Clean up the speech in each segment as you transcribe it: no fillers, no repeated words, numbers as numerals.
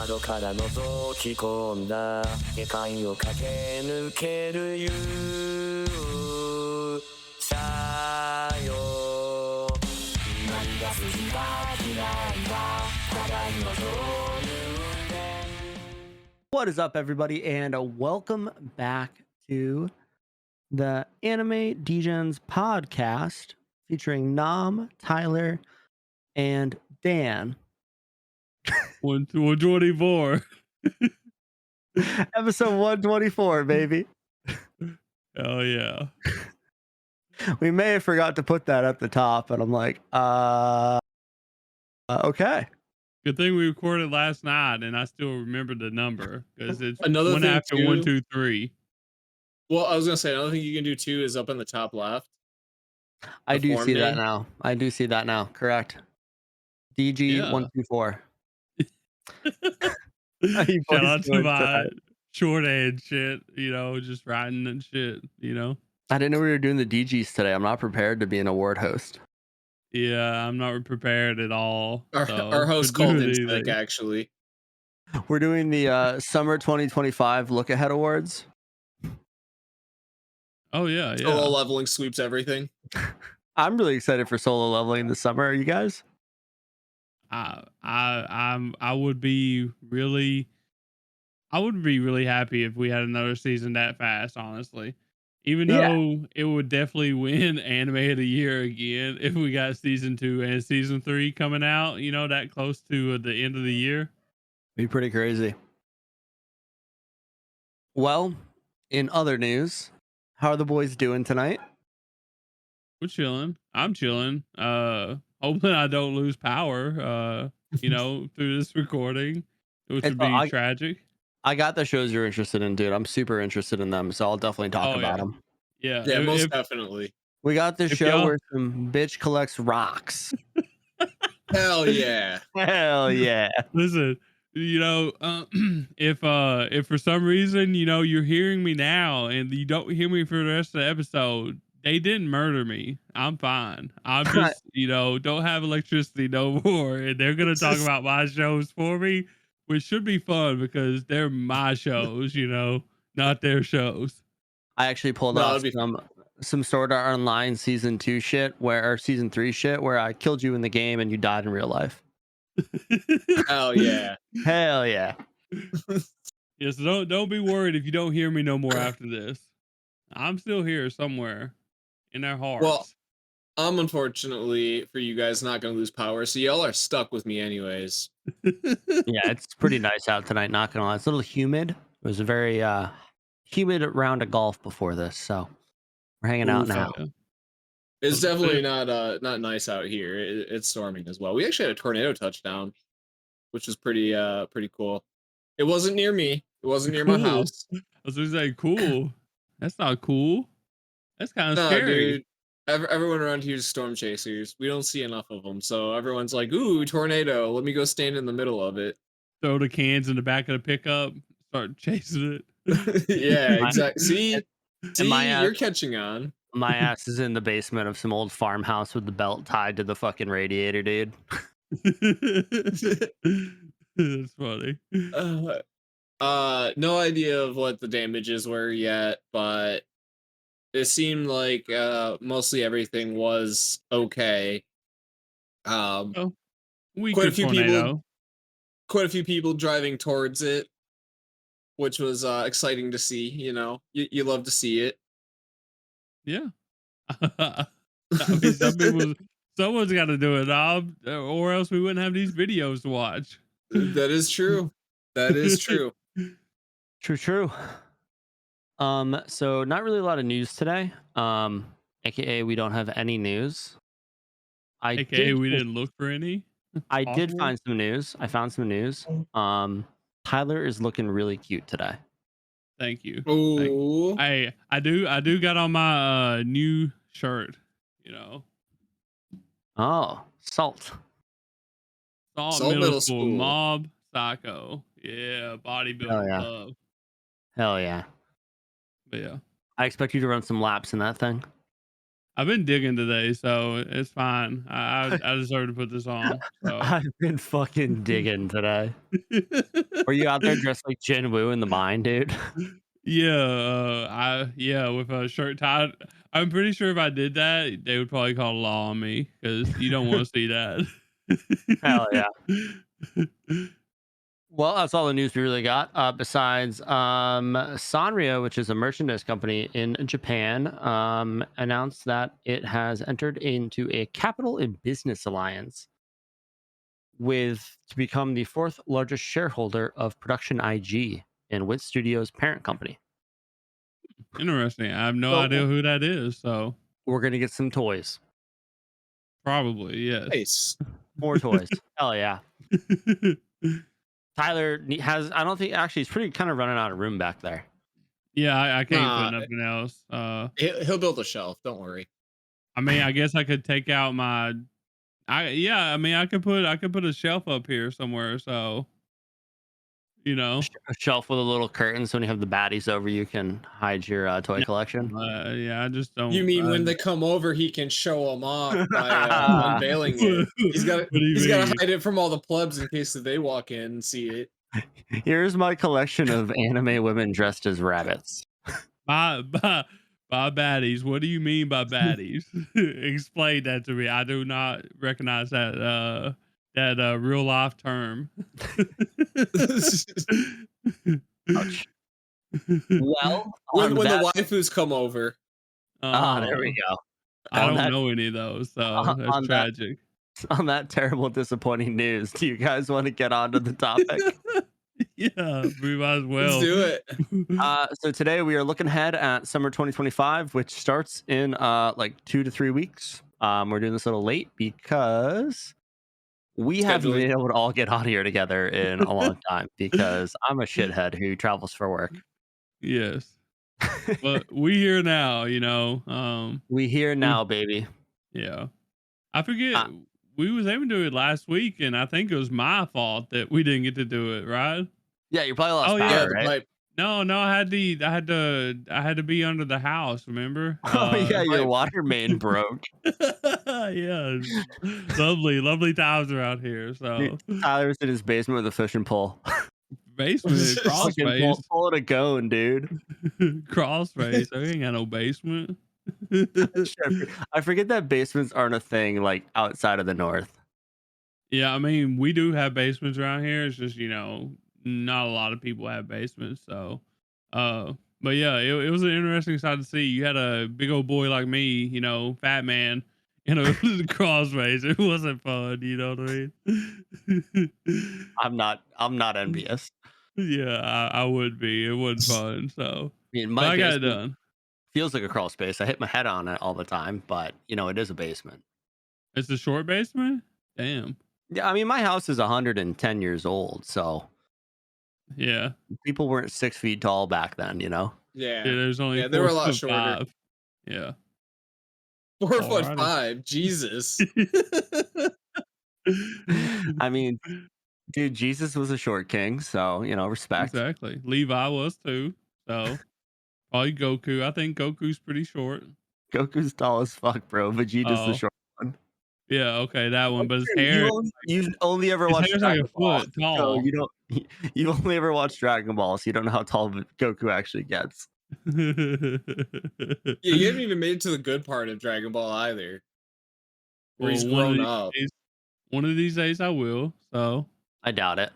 窓から覗き込んだ世界を駆け抜ける勇者よ何が好きか嫌いか互いの情熱 What is up, everybody, and welcome back to the Anime Degens podcast featuring Nam, Tyler, and Dan. 124. Episode 124, baby. Oh yeah. We may have forgot to put that at the top, and I'm like, okay. Good thing we recorded last night, and I still remember the number because it's Another one thing after too, 1, 2, 3. Well, I was gonna say another thing you can do too is up in the top left. I do form see that name. now. I do see that now. Correct. DG Yeah. 124. Shout out to my shorthand shit, just writing and shit, I didn't know we were doing the DGs today. I'm not prepared to be an award host. Yeah, I'm not prepared at all. Our host called in sick, actually. We're doing the Summer 2025 Look Ahead Awards. Oh yeah, yeah. Solo leveling sweeps everything. I'm really excited for solo leveling this summer. Are you guys? I would be really happy if we had another season that fast, honestly. Even though it would definitely win anime of the year again if we got season 2 and season 3 coming out, that close to the end of the year. Be pretty crazy. Well, in other news, how are the boys doing tonight? We're chilling. I'm chilling. Hoping I don't lose power, through this recording, which would be tragic. I got the shows you're interested in, dude. I'm super interested in them, so I'll definitely talk about them. Yeah, most definitely. We got this show where some bitch collects rocks. Hell yeah. Hell yeah. Listen, if for some reason, you're hearing me now and you don't hear me for the rest of the episode, they didn't murder me. I'm fine. I'm just, don't have electricity no more. And they're going to talk about my shows for me, which should be fun because they're my shows, not their shows. I actually pulled off some Sword Art Online season 2 shit or season 3 shit where I killed you in the game and you died in real life. Hell yeah. Hell yeah. Yes, don't be worried if you don't hear me no more after this. I'm still here somewhere in their hearts. Well, I'm unfortunately for you guys not gonna lose power, so y'all are stuck with me anyways. Yeah, it's pretty nice out tonight, not gonna lie. It's a little humid. It was a very humid round of golf before this, so we're hanging out now. It's definitely not nice out here. It's storming as well. We actually had a tornado touchdown, which was pretty cool. It wasn't near me. It wasn't near my house. I was gonna say, cool. That's not cool. That's kind of scary. Dude. Everyone around here is storm chasers. We don't see enough of them, so everyone's like, "Ooh, tornado! Let me go stand in the middle of it." Throw the cans in the back of the pickup. Start chasing it. Yeah, exactly. See, you're catching on. My ass is in the basement of some old farmhouse with the belt tied to the fucking radiator, dude. That's funny. No idea of what the damages were yet, but it seemed like mostly everything was okay. Quite a few people driving towards it, which was exciting to see. You love to see it. Yeah. I mean, someone's got to do it, or else we wouldn't have these videos to watch. That is true. That is true. True. So not really a lot of news today. AKA we don't have any news. We didn't look for any. I did find some news. I found some news. Tyler is looking really cute today. Thank you. Ooh. I do got on my new shirt, Oh, Salt middle school mob psycho. Yeah, bodybuilding love. Hell yeah. But yeah. I expect you to run some laps in that thing. I've been digging today, so it's fine. I deserve to put this on. So I've been fucking digging today. Were you out there dressed like Jin Woo in the mine, dude? yeah, with a shirt tied. I'm pretty sure if I did that, they would probably call law on me because you don't want to see that. Hell yeah. Well, that's all the news we really got. Besides, Sanrio, which is a merchandise company in Japan, announced that it has entered into a capital and business alliance to become the fourth largest shareholder of Production IG and Wit Studios' parent company. Interesting. I have no So idea who that is. So we're gonna get some toys, probably yes. Nice. more toys. Hell yeah! Tyler has. I don't think actually he's pretty kind of running out of room back there. Yeah, I can't Nah, put nothing else. he'll build a shelf. Don't worry. I mean, I guess I could take out my. I mean, I could put a shelf up here somewhere. So you know, A shelf with a little curtain, so when you have the baddies over, you can hide your toy collection. yeah, I just don't. You mean when they come over, he can show them off by unveiling it? He's got What do you he's got to mean? hide it from all the plebs in case that they walk in and see it. Here's my collection of anime women dressed as rabbits. By baddies. What do you mean by baddies? Explain that to me. I do not recognize that real life term. Ouch. Well, when the waifus come over. there we go. I On don't that- know any of those, so that's on tragic. On that terrible, disappointing news, do you guys want to get on to the topic? Yeah, we might as well. Let's do it. So today we are looking ahead at summer 2025, which starts in like 2 to 3 weeks. We're doing this a little late because we haven't Scheduling. been able to all get on here together in a long time because I'm a shithead who travels for work. Yes. But we here now, you know. We here now, baby. Yeah. I forget we was able to do it last week, and I think it was my fault that we didn't get to do it, right? Yeah, you probably lost power, Yeah, the right? pipe. No, I had to be under the house, remember? Oh yeah, your pipe. water main broke. Yeah. Lovely times around here. So Tyler's in his basement with a fishing pole. basement, crawl Fucking space. pull it a going, dude. Crawl space. I ain't got no basement. I forget that basements aren't a thing like outside of the north. Yeah, I mean, we do have basements around here. It's just, you know, not a lot of people have basements. So, but yeah, it was an interesting sight to see. You had a big old boy like me, you know, fat man, in a crawl space. It wasn't fun, you know what I mean? I'm not envious. Yeah, I would be. It wasn't fun. So, I mean, but my I got it basement done. feels like a crawl space. I hit my head on it all the time, but you know, it is a basement. It's a short basement? Damn. Yeah, I mean, my house is 110 years old, so Yeah. people weren't 6 feet tall back then, you know. Yeah. There's only Yeah, they were a 4 lot foot shorter. 5. Yeah. 4'5". Alrighty. Jesus. I mean, dude, Jesus was a short king, so you know, respect. Exactly. Levi was too. So probably Goku. I think Goku's pretty short. Goku's tall as fuck, bro. Vegeta's the Oh, short one. yeah, okay, that one. But his You hair, you've only ever his watched hair's like Dragon a Ball, foot so tall. you don't. You've only ever watched Dragon Ball, so you don't know how tall Goku actually gets. Yeah, you haven't even made it to the good part of Dragon Ball either. Where he's Well, grown up. one of these days I will. So I doubt it.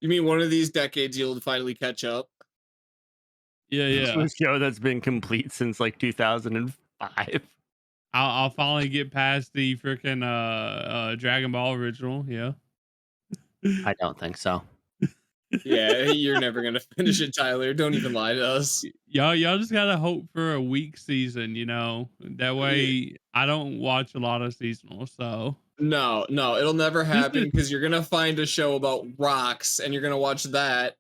You mean one of these decades you'll finally catch up? yeah, This yeah. is a show that's been complete since like 2005. I'll finally get past the freaking Dragon Ball original. Yeah. I don't think so. Yeah, you're never gonna finish it, Tyler. Don't even lie to us. Y'all just gotta hope for a week season, you know. That way I don't watch a lot of seasonal, so No, it'll never happen is- because you're gonna find a show about rocks and you're gonna watch that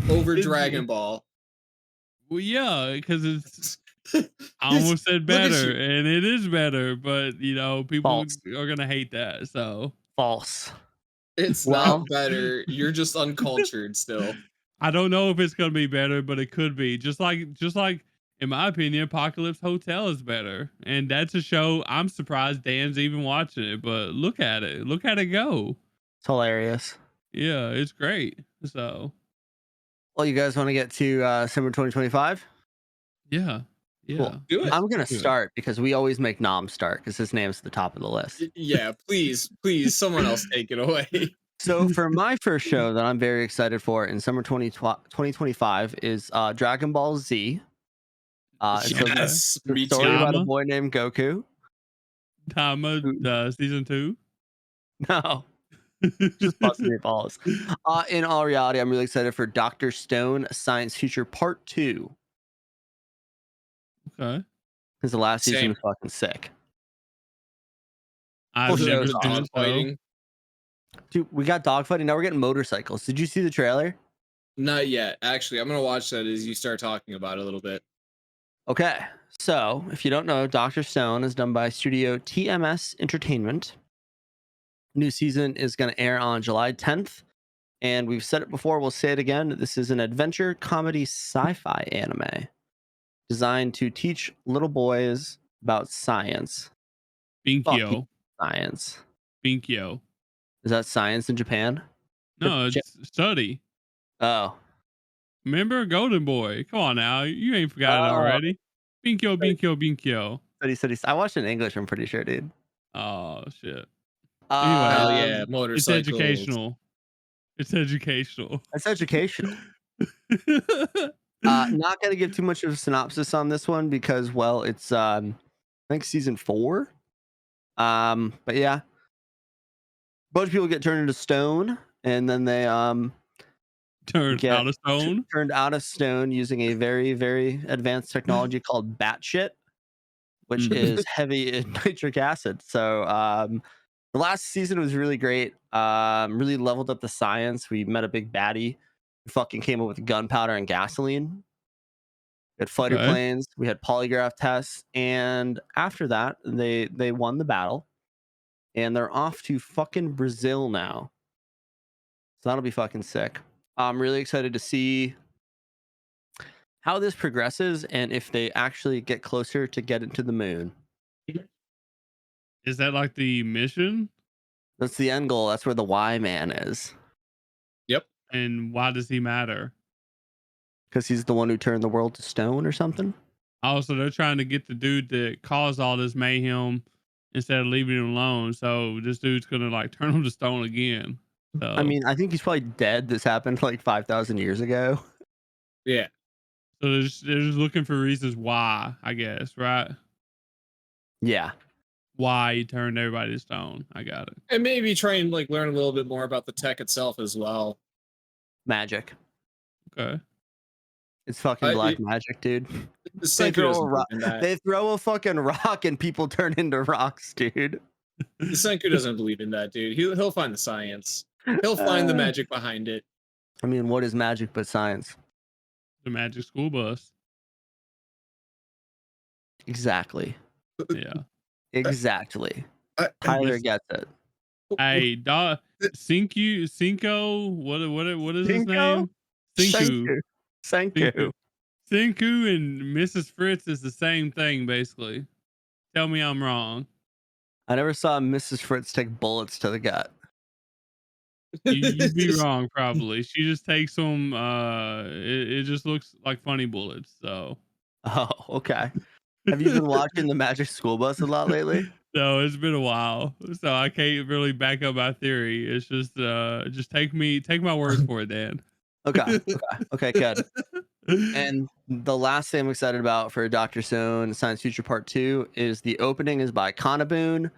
over This is- Dragon Ball. well, yeah, because it's I This- almost said look at better, you. and it is better, but you know, people False. are gonna hate that. So False. It's Well- not better. You're just uncultured still. I don't know if it's gonna be better, but it could be. Just like in my opinion, Apocalypse Hotel is better. And that's a show I'm surprised Dan's even watching it, but look at it. Look at it go. It's hilarious. Yeah, it's great. So, well, you guys want to get to summer 2025? yeah. Yeah. Cool. Do it. I'm going to start because we always make Nom start because his name's at the top of the list. Yeah, please, someone else take it away. So for my first show that I'm very excited for in summer 2025 is Dragon Ball Z. Yes, it's me a story too. about a boy named Goku. Tama, season 2? No, just busting your balls. In all reality, I'm really excited for Dr. Stone Science Future Part 2 Okay. because the last season Same. was fucking sick. I've Well, never so seen it, so. Fighting. Dude, we got dogfighting. Now we're getting motorcycles. Did you see the trailer? Not yet. Actually, I'm gonna watch that as you start talking about it a little bit. Okay, so if you don't know, Dr. Stone is done by Studio TMS Entertainment. New season is going to air on July 10th. And we've said it before, we'll say it again. This is an adventure comedy sci-fi anime designed to teach little boys about science. Binkyo. Science. Binkyo. Is that science in Japan? No, it's study. Oh. Remember Golden Boy? Come on now. You ain't forgot it already. Binkyo, Binkyo, Binkyo. Study. I watched it in English, I'm pretty sure, dude. Oh, shit. Hell Anyway, yeah, motorcycles. it's educational. It's educational. It's educational. Not going to give too much of a synopsis on this one because, well, it's, I think season 4. But yeah. A bunch of people get turned into stone and then they, turned out of stone. Turned out of stone using a very, very advanced technology called batshit, which is heavy in nitric acid. So the last season was really great. Really leveled up the science. We met a big baddie who fucking came up with gunpowder and gasoline. We had fighter planes. We had polygraph tests, and after that, they won the battle, and they're off to fucking Brazil now. So that'll be fucking sick. I'm really excited to see how this progresses and if they actually get closer to getting to the moon. Is that like the mission? That's the end goal. That's where the Y man is. Yep. And why does he matter? Because he's the one who turned the world to stone or something. Oh, so they're trying to get the dude that caused all this mayhem instead of leaving him alone. So this dude's gonna like turn him to stone again. So I mean, I think he's probably dead. This happened like 5,000 years ago. Yeah. So they're just looking for reasons why, I guess, right? Yeah. Why he turned everybody to stone. I got it. And maybe try and like learn a little bit more about the tech itself as well. Magic. Okay. It's fucking black magic, dude. They throw a fucking rock and people turn into rocks, dude. The Senku doesn't believe in that, dude. He'll find the science. He'll find the magic behind it. I mean, what is magic but science? The magic school bus. Exactly. Yeah. Exactly. Tyler gets it. Hey, Cinco. What is his name? Senku and Mrs. Fritz is the same thing, basically. Tell me I'm wrong. I never saw Mrs. Fritz take bullets to the gut. You'd be wrong, probably. She just takes them. It just looks like funny bullets. So. Oh, okay. Have you been watching the Magic School Bus a lot lately? No, it's been a while, so I can't really back up my theory. It's just take my word for it, Dan. Okay, good. And the last thing I'm excited about for Dr. Stone Science Future Part 2 is the opening is by Kanabun.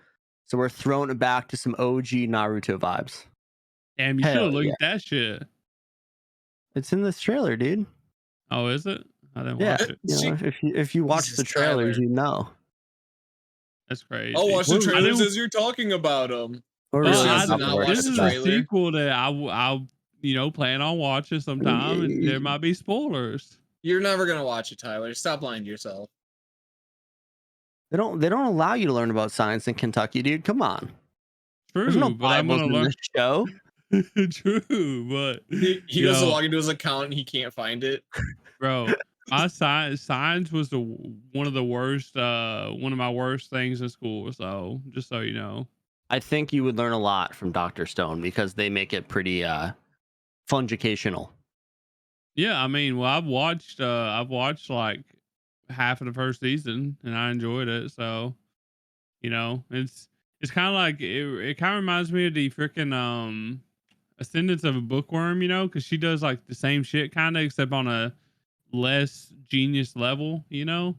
So we're throwing it back to some OG Naruto vibes. Damn, you should have looked at that shit. It's in this trailer, dude. Oh, is it? I didn't watch it. You know, if you watch the trailers, you know. That's crazy. I'll watch the trailers as you're talking about them. This is a sequel that I'll plan on watching sometime, and there might be spoilers. You're never gonna watch it, Tyler. Stop lying to yourself. They don't allow you to learn about science in Kentucky, dude. Come on. True, There's no but I'm gonna learn this show. True, but he doesn't log into his account and he can't find it. Bro, Science was one of the worst, one of my worst things in school. So just so you know. I think you would learn a lot from Dr. Stone because they make it pretty fungicational. Yeah, I mean, well, I've watched like half of the first season and I enjoyed it. So, you know, it's kind of like it kind of reminds me of the freaking Ascendance of a Bookworm, you know, because she does like the same shit kind of except on a less genius level, you know.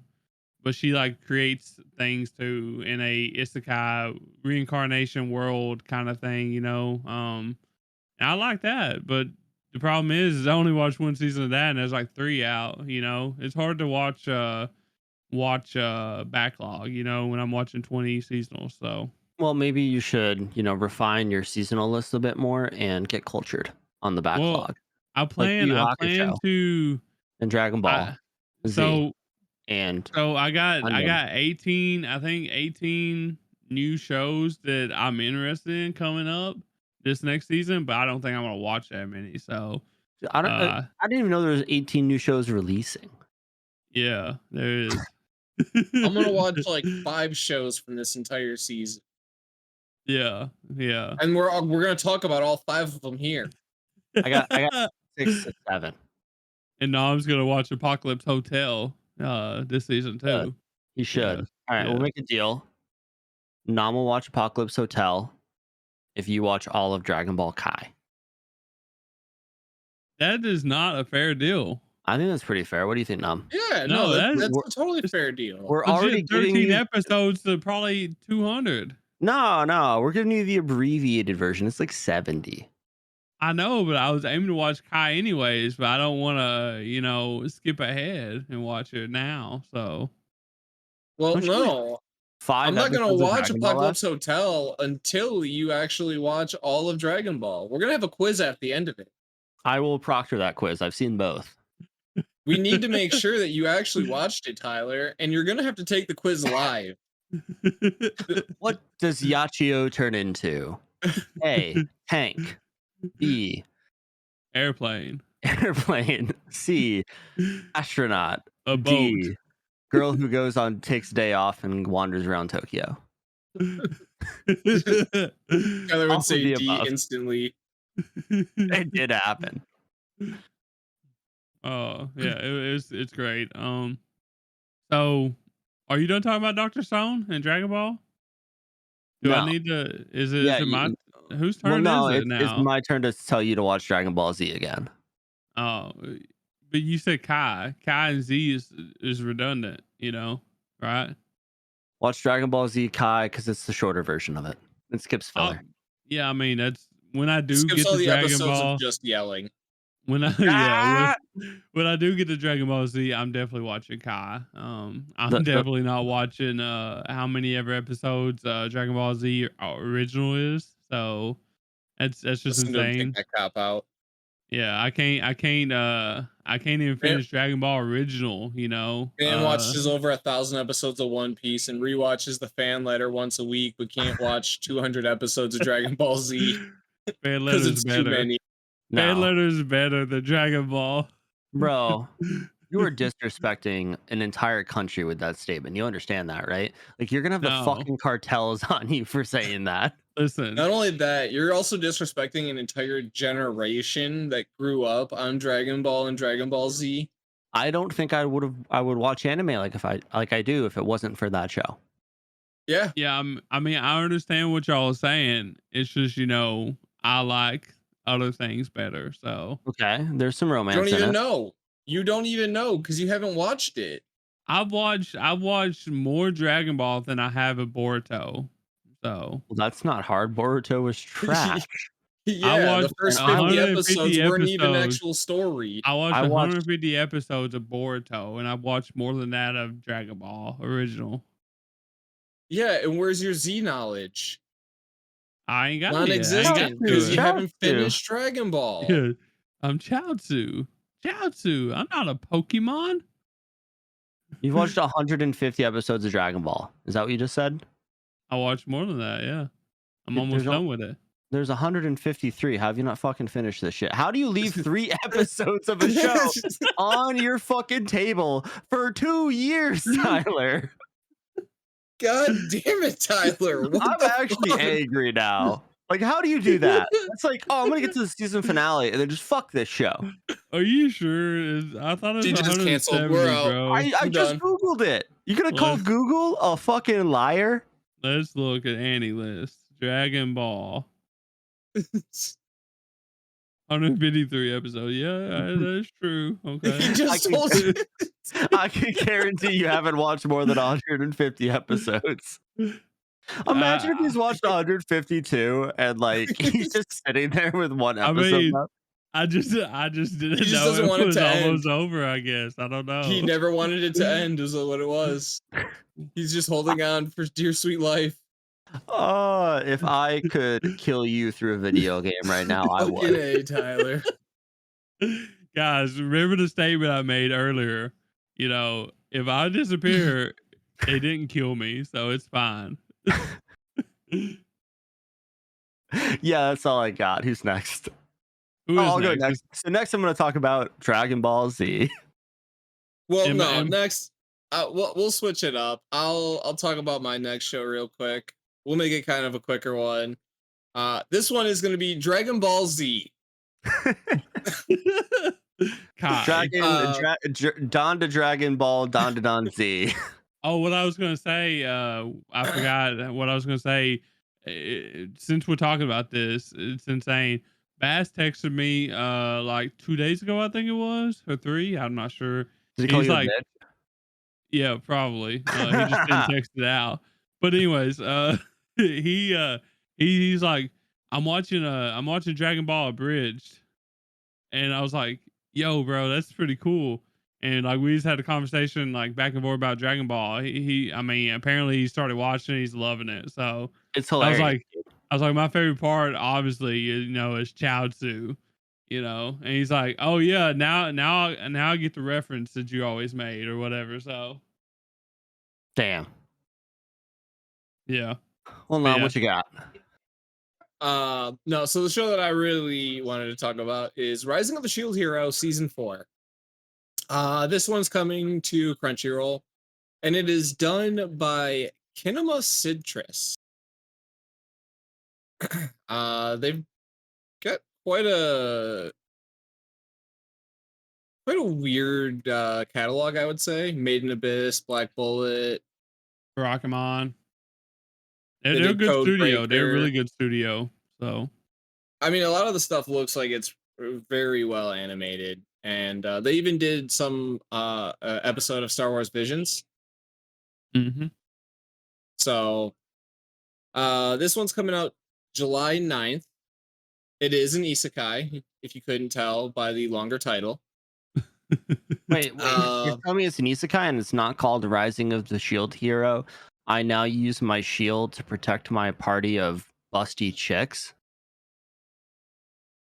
But she like creates things too in a isekai reincarnation world kind of thing, you know. And I like that, but the problem is I only watched one season of that, and there's like 3 out. You know, it's hard to watch backlog. You know, when I'm watching 20 seasonals. So Well, maybe you should, refine your seasonal list a bit more and get cultured on the well, backlog, I like Yu plan Yu I plan Hakusho to and Dragon Ball I Z so and so I Gundam. got 18, I think 18 new shows that I'm interested in coming up this next season, but I don't think I'm gonna watch that many. So uh I didn't even know there was 18 new shows releasing. yeah, there is. I'm gonna watch like 5 shows from this entire season, Yeah, yeah. and we're gonna talk about all 5 of them here. I got 6 to 7. And Nom's gonna watch Apocalypse Hotel this season Good. too. You Yeah, should. All right, we'll yeah. make a deal. Nam will watch Apocalypse Hotel if you watch all of Dragon Ball Kai. That is not a fair deal. I think that's pretty fair. What do you think, Nam? Yeah, No, no, that's We're, a totally it's fair deal. we're already legit giving 13 you episodes to probably 200. no, we're giving you the abbreviated version. It's like 70. I know, but I was aiming to watch Kai anyways, but I don't want to, you know, skip ahead and watch it now. So Well, Don't you like no, 5 I'm not gonna episodes of watch Dragon Ball left? Apocalypse Hotel until you actually watch all of Dragon Ball. We're gonna have a quiz at the end of it. I will proctor that quiz. I've seen both. We need to make sure that you actually watched it, Tyler, and you're gonna have to take the quiz live. What does Yachio turn into? A. Tank. B. airplane, Airplane. C. Astronaut. a boat. D. Girl who takes a day off and wanders around Tokyo. Tyler would All of say the D above. instantly. It did happen. Oh yeah, it's great. So are you done talking about Dr. Stone and Dragon Ball? Do I No. need to? Is Yeah. it my whose Well, turn no, is it it's now? my turn to tell you to watch Dragon Ball Z again. Oh, but you said Kai. Kai and Z is redundant. You know, right? Watch Dragon Ball Z Kai because it's the shorter version of it. It skips filler. Yeah, I mean that's when I It do skips get all to the Dragon episodes of Ball. just yelling. When I Ah! when I do get to Dragon Ball Z, I'm definitely watching Kai. I'm The definitely not watching how many ever episodes Dragon Ball Z original is. So that's just Listen to him take insane. that cop out. Yeah, I can't even Man, finish Dragon Ball original, you know. man watches over 1,000 episodes of One Piece and rewatches the fan letter once a week, but can't watch 200 episodes of Dragon Ball Z Fan because letter's it's too better. many. Fan no, letter's better than Dragon Ball. bro, you are disrespecting an entire country with that statement. You understand that, right? Like you're gonna have the No. fucking cartels on you for saying that. Listen. Not only that, you're also disrespecting an entire generation that grew up on Dragon Ball and Dragon Ball Z. I don't think I would watch anime like I do if it wasn't for that show. Yeah. Yeah, I mean, I understand what y'all are saying. It's just, you know, I like other things better. So Okay, there's some You romance don't in even it. know. You don't even know because you haven't watched it. I've watched more Dragon Ball than I have of Boruto. So Well, that's not hard. Boruto was trash. I Yeah, the watched first 50 episodes 150 weren't even episodes. actual story. I watched I watched 150 episodes of Boruto, and I've watched more than that of Dragon Ball original. Yeah, and where's your Z knowledge? I ain't got it yet. I ain't got Non-existent to because it. you haven't Chaozu. finished Dragon Ball. Yeah, I'm Chaozu. Chaozu. I'm not a Pokemon. You've watched 150 episodes of Dragon Ball. Is that what you just said? I watched more than that. Yeah, I'm There's almost done with it. There's 153. How have you not fucking finished this shit? How do you leave 3 episodes of a show on your fucking table for 2 years, Tyler? God damn it, Tyler. What I'm the actually fuck? angry now. Like, how do you do that? It's like, oh, I'm gonna get to the season finale and then just fuck this show. Are you sure? I thought it was She just canceled. 170, We're out. bro. I I'm just done. Googled it. You gonna call Let's- Google a fucking liar? Let's look at Annie list. Dragon Ball. 153 episodes. Yeah, that's true. Okay. He just told you. I can guarantee you haven't watched more than 150 episodes. Imagine if he's watched 152 and like he's just sitting there with one I episode mean, left. I just didn't He just know doesn't it want it was to almost end. over. I guess I don't know. He never wanted it to end, is what it was. He's just holding on for dear sweet life. If I could kill you through a video game right now, I Fucking would. A, Tyler. Guys, remember the statement I made earlier? You know, if I disappear, they didn't kill me, so it's fine. Yeah, that's all I got. Who's next? Who is I'll go next? next. So next, I'm going to talk about Dragon Ball Z. Well, no, M- next. We'll switch it up. I'll talk about my next show real quick. We'll make it kind of a quicker one. This one is going to be Dragon Ball Z. Kai. Don to Dragon Ball, Don to Don Z. Oh, what I was gonna say, I forgot what I was gonna say. Since we're talking about this, it's insane. Bass texted me like 2 days ago, I think it was, or 3. I'm not sure. Did he call He's you like, a bitch? yeah, probably. He just didn't text it out. But anyways, he's like, I'm watching Dragon Ball Abridged, and I was like, yo, bro, that's pretty cool. And like we just had a conversation like back and forth about Dragon Ball. I mean, apparently he started watching, he's loving it. So It's I was hilarious. like, my favorite part, obviously, is Chaozu, and he's like, oh yeah, now I get the reference that you always made or whatever. So Damn. yeah. Well, But now yeah. what you got? No, so the show that I really wanted to talk about is Rising of the Shield Hero Season 4. This one's coming to Crunchyroll, and it is done by Kinema Citrus. They've got quite a weird catalog, I would say. Made in Abyss, Black Bullet, Rockemon. They They're a did good Code studio. They're a Breaker. really good studio. So I mean, a lot of the stuff looks like it's very well animated, and they even did some episode of Star Wars Visions. mm-hmm. So this one's coming out July 9th. It is an isekai, if you couldn't tell by the longer title. Wait, you're telling me it's an isekai and it's not called Rising of the Shield Hero? I now use my shield to protect my party of busty chicks.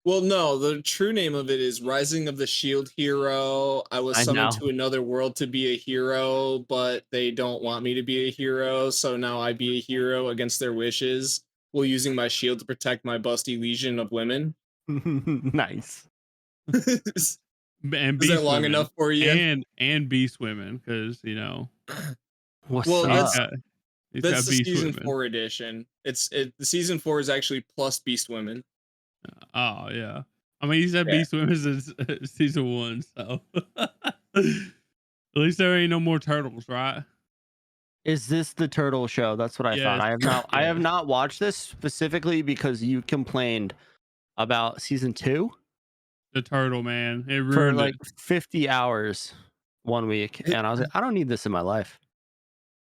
Well, no, the true name of it is Rising of the Shield Hero. I was summoned to another world to be a hero, but they don't want me to be a hero, so now I be a hero against their wishes while using my shield to protect my busty legion of women. Nice. Is And that long enough for you? And beast women, because What's Well, up? that's the beast season women. 4 edition. The season 4 is actually plus beast women. Oh yeah. I mean, he said Yeah. beast women is season 1, so at least there ain't no more turtles, right? Is this the turtle show? That's what I thought. Yes. I have Yes. not watched this specifically because you complained about season 2 The turtle man. It ruined for like it. 50 hours one week, and I was like, I don't need this in my life.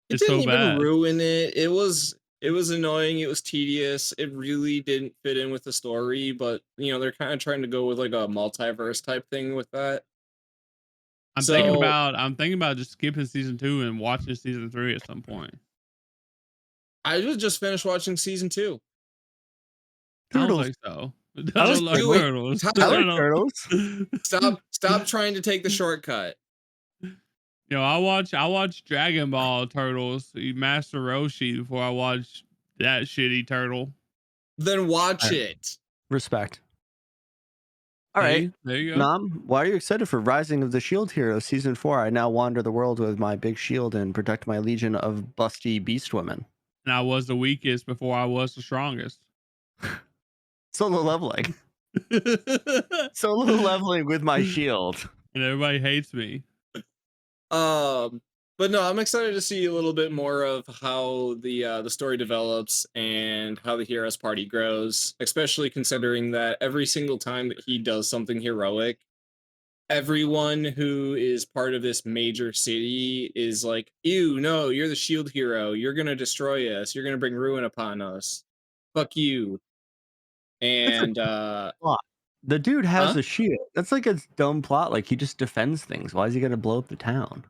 It It's didn't so even bad. ruin it. It was annoying. It was tedious. It really didn't fit in with the story, but they're kind of trying to go with like a multiverse type thing with that. I'm thinking about just skipping season 2 and watching season 3 at some point. I just finished watching season 2. I don't Turtles. think so. I Let's don't like do it. turtles. Tyler, I don't- Turtles. Stop trying to take the shortcut. I watch Dragon Ball Turtles, Master Roshi before I watch that shitty turtle. then watch it. Respect. All right. There you go. Nam, why are you excited for Rising of the Shield Hero Season 4? I now wander the world with my big shield and protect my legion of busty beast women. And I was the weakest before I was the strongest. Solo leveling. Solo leveling with my shield. And everybody hates me. But no, I'm excited to see a little bit more of how the story develops and how the heroes party grows, especially considering that every single time that he does something heroic, everyone who is part of this major city is like, ew, no, you're the shield hero. You're gonna destroy us. You're gonna bring ruin upon us. Fuck you. And the dude has a shield. That's like a dumb plot. Like he just defends things. Why is he gonna blow up the town?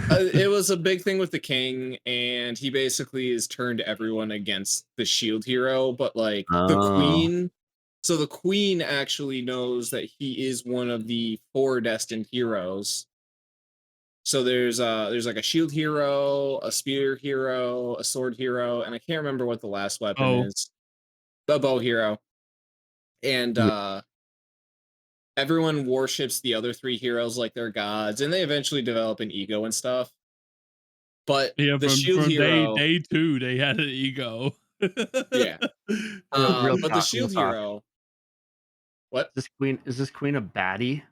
It was a big thing with the king, and he basically has turned everyone against the shield hero, but like the queen. So the queen actually knows that he is one of the 4 destined heroes. So there's like a shield hero, a spear hero, a sword hero, and I can't remember what the last weapon is. The bow hero. And everyone worships the other 3 heroes like they're gods, and they eventually develop an ego and stuff. But yeah, the from shield hero, day 2, they had an ego. Yeah. But the shield hero. What? Is this queen a baddie?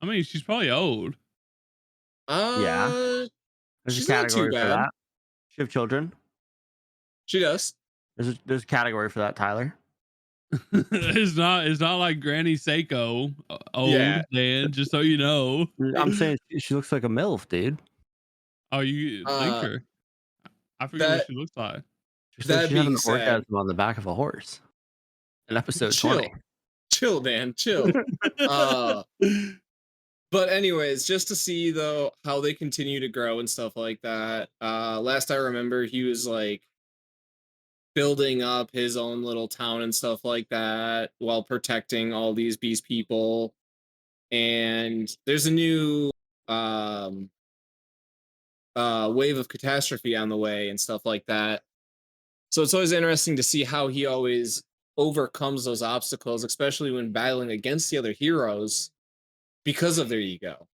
I mean, she's probably old. Yeah. There's She's a category not too for bad. that. She have children. She does. There's a category for that, Tyler. It's not like Granny Seiko old, Dan, just so you know. I'm saying she looks like a MILF, dude. Oh, you think her? I forget what she looks like. She looks like she's having an orgasm on the back of a horse. In episode 20. Chill, Dan, chill. But anyways, just to see though how they continue to grow and stuff like that. Last I remember, he was like building up his own little town and stuff like that while protecting all these beast people. And there's a new wave of catastrophe on the way and stuff like that. So it's always interesting to see how he always overcomes those obstacles, especially when battling against the other heroes because of their ego.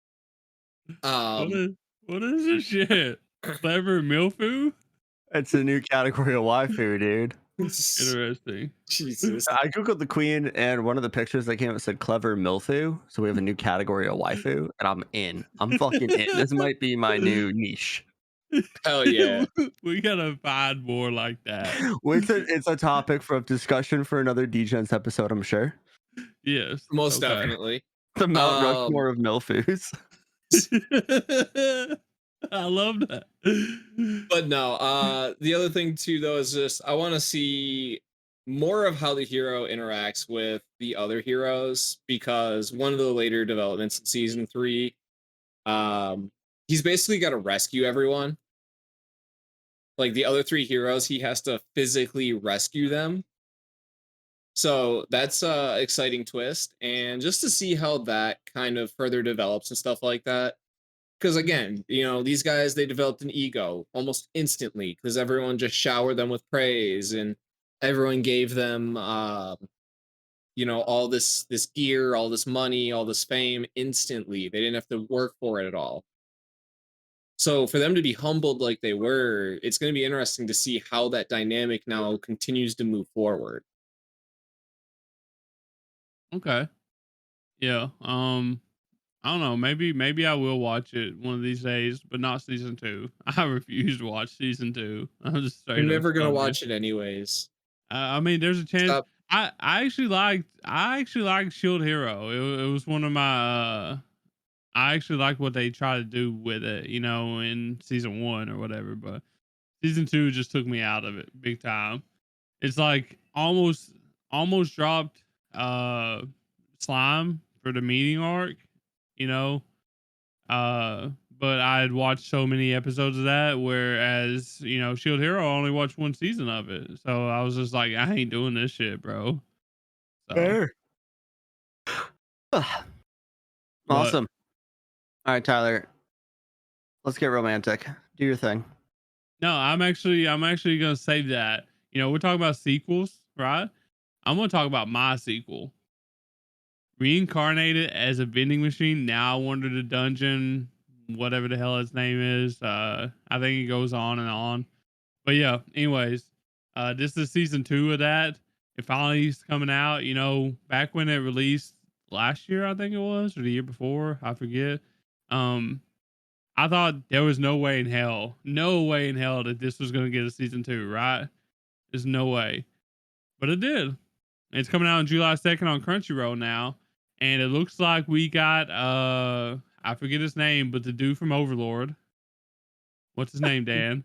What is this shit? Clever milfu? It's a new category of waifu, dude. Interesting. Jesus. I googled the queen, and one of the pictures that came up said clever milfu. So we have a new category of waifu, and I'm in. I'm fucking in. This might be my new niche. Hell yeah. We gotta find more like that. It's a topic for discussion for another Degens episode, I'm sure. Yes. Most definitely. The Mount Rushmore of milfus. I love that. But no, the other thing too though is just I want to see more of how the hero interacts with the other heroes, because one of the later developments in season 3, he's basically got to rescue everyone. Like the other 3 heroes, he has to physically rescue them. So that's a exciting twist, and just to see how that kind of further develops and stuff like that. Because again, you know, these guys, they developed an ego almost instantly because everyone just showered them with praise, and everyone gave them you know, all this gear, all this money, all this fame instantly. They didn't have to work for it at all. So for them to be humbled like they were, it's going to be interesting to see how that dynamic now continues to move forward. Okay. Yeah. I don't know. Maybe I will watch it one of these days, but not season 2. I refuse to watch season 2. I'm just straight You're up never gonna stubborn. watch it anyways. I mean, there's a chance. Stop. I actually liked Shield Hero. It was one of my. I actually liked what they tried to do with it, you know, in season 1 or whatever. But season 2 just took me out of it big time. It's like almost dropped slime for the meeting arc, you know. But I had watched so many episodes of that, whereas, you know, Shield Hero I only watched 1 season of it. So I was just like, I ain't doing this shit, bro. So. Fair. Awesome. All right, Tyler. Let's get romantic. Do your thing. No, I'm actually gonna save that. You know, we're talking about sequels, right? I'm gonna talk about my sequel. Reincarnated as a vending machine. Now I wander the dungeon, whatever the hell its name is. I think it goes on and on. But yeah, anyways, this is season 2 of that. It finally is coming out. You know, back when it released last year, I think it was, or the year before, I forget. Um, I thought there was no way in hell, that this was gonna get a season 2, right? There's no way, but it did. It's coming out on July 2nd on Crunchyroll now, and it looks like we got I forget his name, but the dude from Overlord. What's his name, Dan?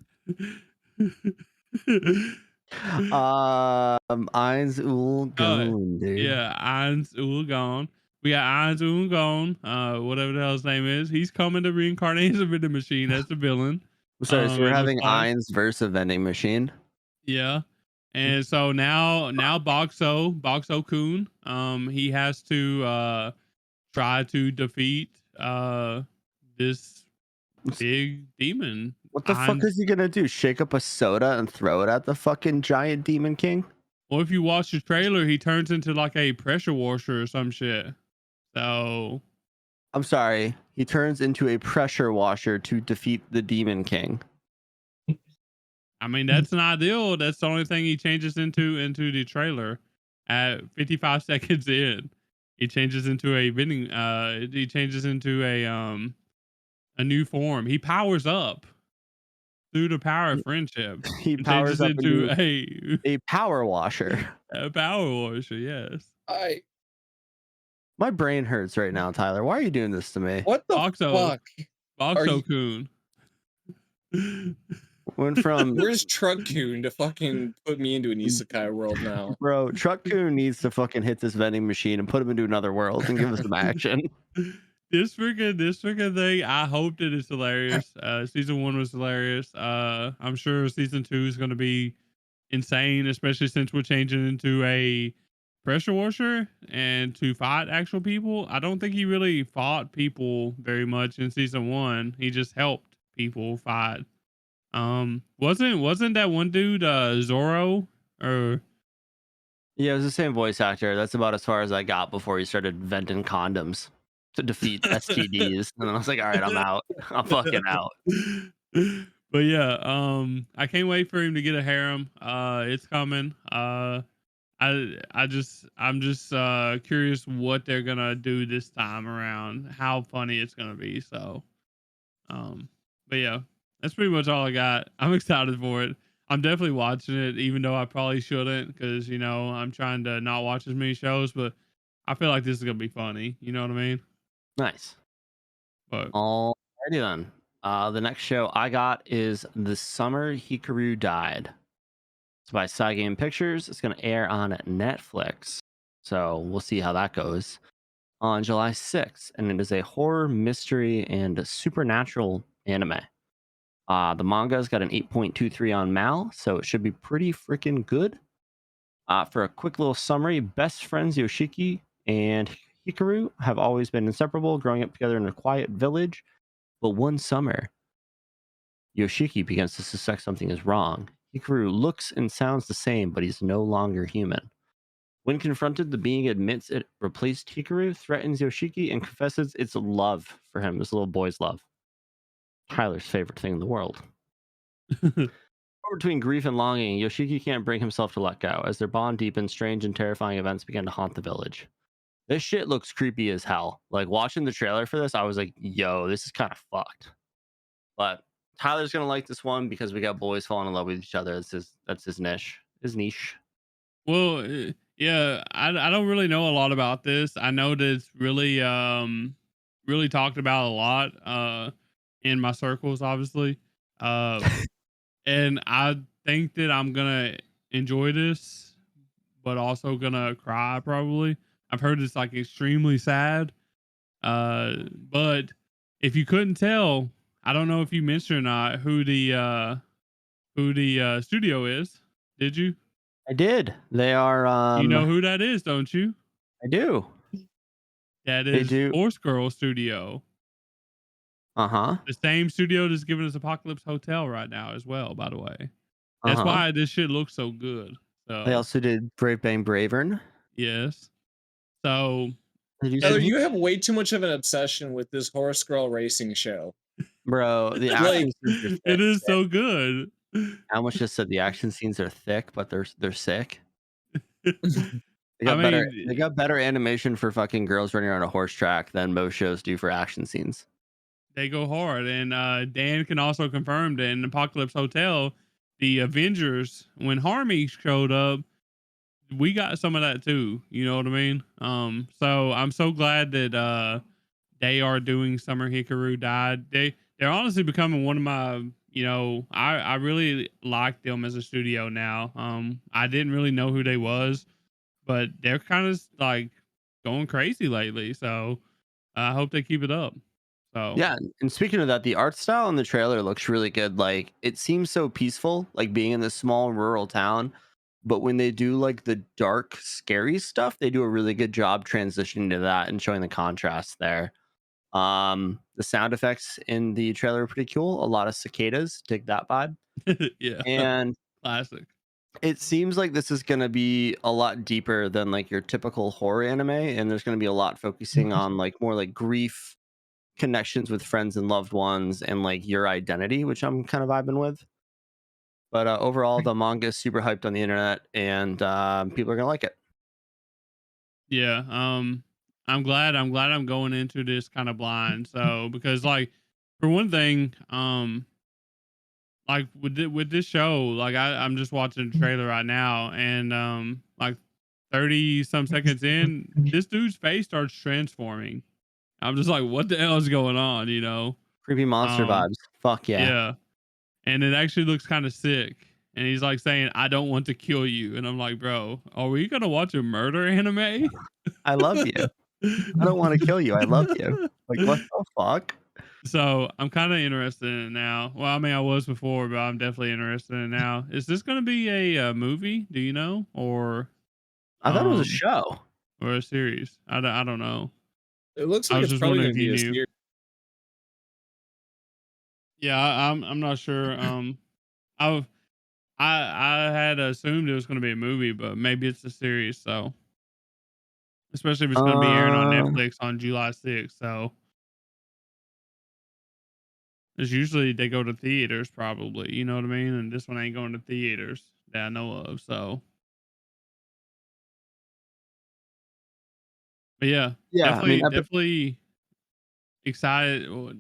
Eins Ul Gun, dude. Yeah, Eins Ulgon. We got Eins Ulgon, whatever the hell his name is. He's coming to reincarnate as a vending machine. That's the villain. I'm sorry, so we're It looks having like. Eins versus a vending machine. Yeah. And so now Boxo Kun, he has to try to defeat this big demon. What the fuck is he gonna do? Shake up a soda and throw it at the fucking giant demon king? Well, if you watch the trailer, he turns into like a pressure washer or some shit. So I'm sorry, he turns into a pressure washer to defeat the demon king. I mean, that's an ideal. That's the only thing he changes into the trailer. At 55 seconds in, he changes into a vending. He changes into a new form. He powers up through the power of friendship. He And powers changes up into a power washer. a power washer. Yes. My brain hurts right now, Tyler. Why are you doing this to me? What the Boxo, fuck? Boxo Kun. Went from Where's Truck-kun to fucking put me into an isekai world now? bro, Truck-kun needs to fucking hit this vending machine and put him into another world and give us some action. This freaking thing, I hope that it's hilarious. Season 1 was hilarious. I'm sure season 2 is going to be insane, especially since we're changing into a pressure washer and to fight actual people. I don't think he really fought people very much in season 1. He just helped people fight. Wasn't that one dude Zoro or Yeah, it was the same voice actor. That's about as far as I got before he started venting condoms to defeat STDs. And I was like, all right, I'm out. I'm fucking out. But yeah, I can't wait for him to get a harem. It's coming. I'm just curious what they're gonna do this time around, how funny it's gonna be. So but yeah, that's pretty much all I got. I'm excited for it. I'm definitely watching it, even though I probably shouldn't, because you know I'm trying to not watch as many shows. But I feel like this is gonna be funny. You know what I mean? Nice. But Alrighty then. The next show I got is The Summer Hikaru Died. It's by Cygame Pictures. It's going to air on Netflix. So we'll see how that goes on July 6th. And it is a horror, mystery, and supernatural anime. The manga's got an 8.23 on Mal, so it should be pretty freaking good. For a quick little summary, best friends Yoshiki and Hikaru have always been inseparable, growing up together in a quiet village. But one summer, Yoshiki begins to suspect something is wrong. Hikaru looks and sounds the same, but he's no longer human. When confronted, the being admits it replaced Hikaru, threatens Yoshiki, and confesses its love for him, this little boy's love. Tyler's favorite thing in the world. Between grief and longing, Yoshiki can't bring himself to let go. As their bond deepens, strange and terrifying events begin to haunt the village. This shit looks creepy as hell. Like, watching the trailer for this, I was like, yo, this is kind of fucked. But Tyler's gonna like this one because we got boys falling in love with each other. That's his niche. His niche. well, yeah, I don't really know a lot about this. I know that it's really talked about a lot in my circles, obviously. And I think that I'm gonna enjoy this, but also gonna cry probably. I've heard it's like extremely sad. But if you couldn't tell, I don't know if you mentioned or not who the studio is. Did you? I did. They are. You know who that is, don't you? I do. That They is do. Force Girl Studio. Uh-huh. The same studio that's giving us Apocalypse Hotel right now as well, by the way. That's Uh-huh. why this shit looks so good. They So, also did Brave Bang Bravern. yes. So, Did you Tyler, see? you have way too much of an obsession with this horse girl racing show. Bro, the Like, action scenes are it thick. is so good. Almost just said the action scenes are thick, but they're sick. They I got better mean, they got better animation for fucking girls running around a horse track than most shows do for action scenes. they go hard. And Dan can also confirm that in Apocalypse Hotel, the Avengers, when Harmy showed up, we got some of that too. You know what I mean? So I'm so glad that they are doing Summer Hikaru Died. They're honestly becoming one of my, I really like them as a studio now. I didn't really know who they was, but they're kind of like going crazy lately. So I hope they keep it up. So Yeah, and speaking of that, the art style in the trailer looks really good. Like it seems so peaceful, like being in this small rural town. But when they do like the dark, scary stuff, they do a really good job transitioning to that and showing the contrast there. The sound effects in the trailer are pretty cool. A lot of cicadas, dig that vibe. yeah, And classic. it seems like this is going to be a lot deeper than like your typical horror anime, and there's going to be a lot focusing on like more like grief, connections with friends and loved ones, and like your identity, which I'm kind of vibing with. But overall, the manga is super hyped on the internet, and people are gonna like it. Yeah. I'm glad I'm going into this kind of blind. So because like for one thing, like with this show, like I'm just watching the trailer right now, and like 30 some seconds in, this dude's face starts transforming. I'm just like, what the hell is going on? Creepy monster Um, vibes. Fuck yeah. yeah, and it actually looks kind of sick. And he's like saying, "I don't want to kill you," and I'm like, "Bro, are we gonna watch a murder anime?" I love you. I don't want to kill you. I love you. Like what the fuck? So I'm kind of interested in it now. Well, I mean, I was before, but I'm definitely interested in it now. Is this going to be a movie? Do you know, I thought it was a um, show. or a series? I don't know. it looks I like was it's just probably wondering going if to you be a knew. series. Yeah, I'm not sure. I I had assumed it was going to be a movie, but maybe it's a series. So especially if it's going to be airing on Uh, Netflix on July 6th. So it's usually they go to theaters, probably. You know what I mean? And this one ain't going to theaters that I know of. So. But yeah, yeah. I mean, definitely excited. Well,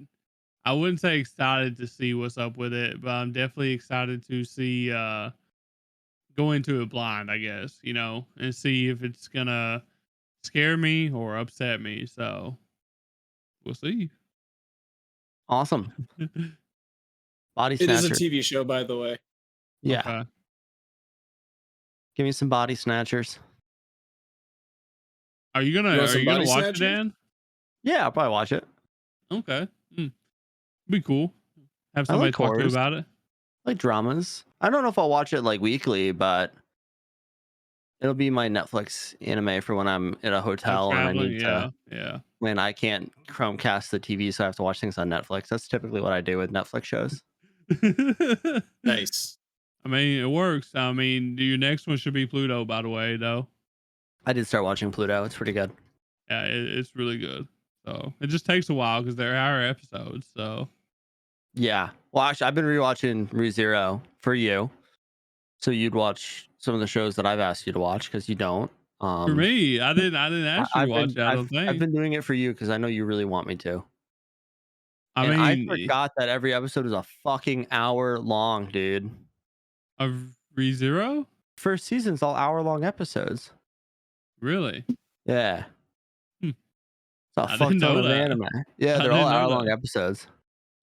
I wouldn't say excited to see what's up with it, but I'm definitely excited to see go into it blind, I guess, and see if it's gonna scare me or upset me. So we'll see. awesome. Body It is a snatcher. TV show, by the way. Yeah. Okay. Give me some body snatchers. Are you You gonna want are some you gonna body watch it, snatchers? Dan? Yeah, I'll probably watch it. Okay. Be cool. Have I somebody like talk to horrors. about it. I like dramas. I don't know if I'll watch it like weekly, but it'll be my Netflix anime for when I'm at a Out hotel and I traveling. need to Yeah. Yeah. when I can't Chromecast the TV, so I have to watch things on Netflix. That's typically what I do with Netflix shows. Nice. I mean, it works. I mean, your next one should be Pluto, by the way, though. I did start watching Pluto. It's pretty good. Yeah, it's really good. So it just takes a while because they're hour episodes. So Yeah. Well, actually, I've been rewatching ReZero for you, so you'd watch some of the shows that I've asked you to watch because you don't. for me, I didn't ask you to I've watch been it. I don't I've think. been doing it for you because I know you really want me to. I And I mean, forgot that every episode is a fucking hour long, dude. of ReZero, First season's all hour long episodes. really? Yeah. Hmm. It's a I fuck didn't ton know of that. anime. Yeah, I they're all didn't know hour long that. episodes.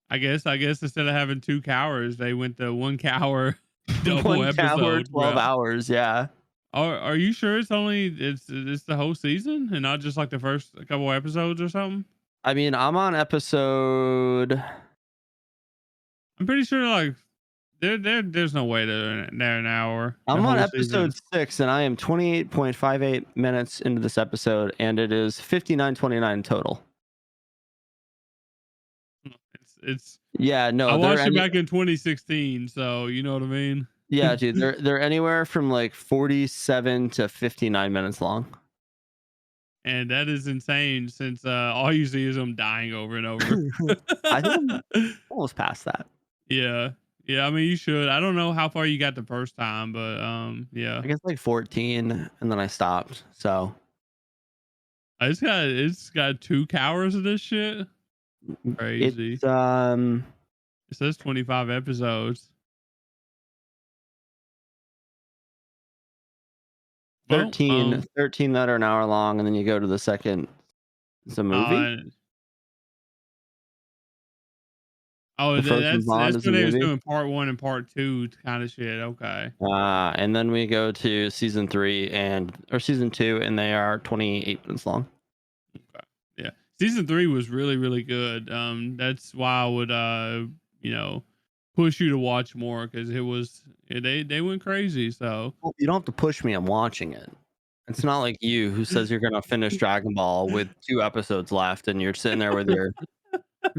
I guess instead of having 2 cowers, they went to 1 cower double 1 hour, episode, 12 bro. hours. Yeah. Are you sure it's the whole season and not just like the first couple episodes or something? I mean, I'm on episode. I'm pretty sure like there's no way they're an hour the I'm on whole episode season. 6, and I am 28.58 minutes into this episode, and it is 59:29 total. It's Yeah, I no, watched it back in 2016, so you know what I mean. yeah, dude, they're anywhere from like 47 to 59 minutes long. And that is insane since all you see is them dying over and over. I think I'm almost past that. Yeah. Yeah, I mean you should. I don't know how far you got the first time, but yeah. I guess like 14 and then I stopped. So It's got 2 hours of this shit. Crazy. it's It says 25 episodes. Well, 13 that are an hour long, and then you go to the second. It's a movie. Oh, The Frozen Bond that's is a when they was movie. doing part 1 and part 2 kind of shit. Okay. And then we go to season 3 or season 2, and they are 28 minutes long. Okay. Yeah. Season 3 was really, really good. That's why I would you know, push you to watch more because they went crazy. So Well, you don't have to push me. I'm watching it. It's not like you who says you're gonna finish Dragon Ball with 2 episodes left, and you're sitting there with your I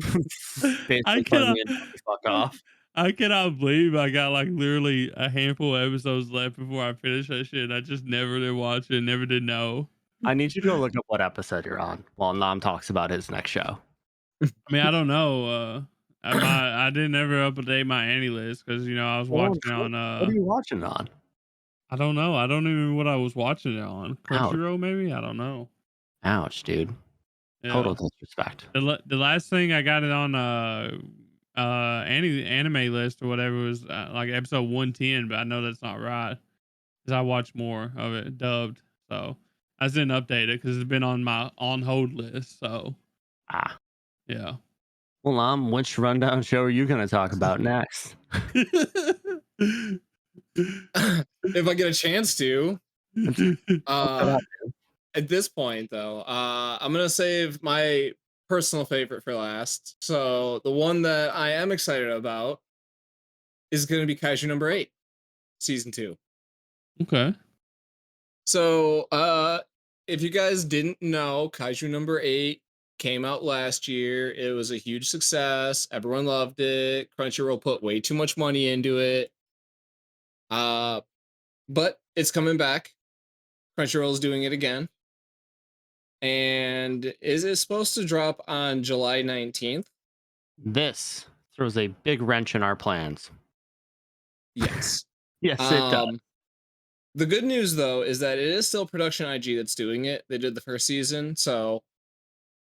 basically telling cannot me to fuck off. I cannot believe I got like literally a handful of episodes left before I finish that shit. I just never did watch it, never did know. I need you to go look up what episode you're on while Nam talks about his next show. I mean, I don't know. I didn't ever update my Annie list because I was watching on What are you watching on? I don't know. I don't even know what I was watching it on. Ouch. Crunchyroll maybe? I don't know. Ouch, dude. Yeah. Total disrespect. The last thing I got it on anime list or whatever was like episode 110, but I know that's not right because I watched more of it dubbed. So I just didn't update it because it's been on my on hold list. So yeah. Well, Nam, which rundown show are you going to talk about next? If I get a chance to. At this point, though, I'm gonna save my personal favorite for last. So the one that I am excited about is going to be Kaiju number 8, season 2. Okay. So, if you guys didn't know, Kaiju number 8 came out last year. It was a huge success. Everyone loved it. Crunchyroll put way too much money into it. But it's coming back. Crunchyroll is doing it again. And is it supposed to drop on July 19th? This throws a big wrench in our plans. Yes. Yes, it does. The good news, though, is that it is still Production IG that's doing it. They did the first season, so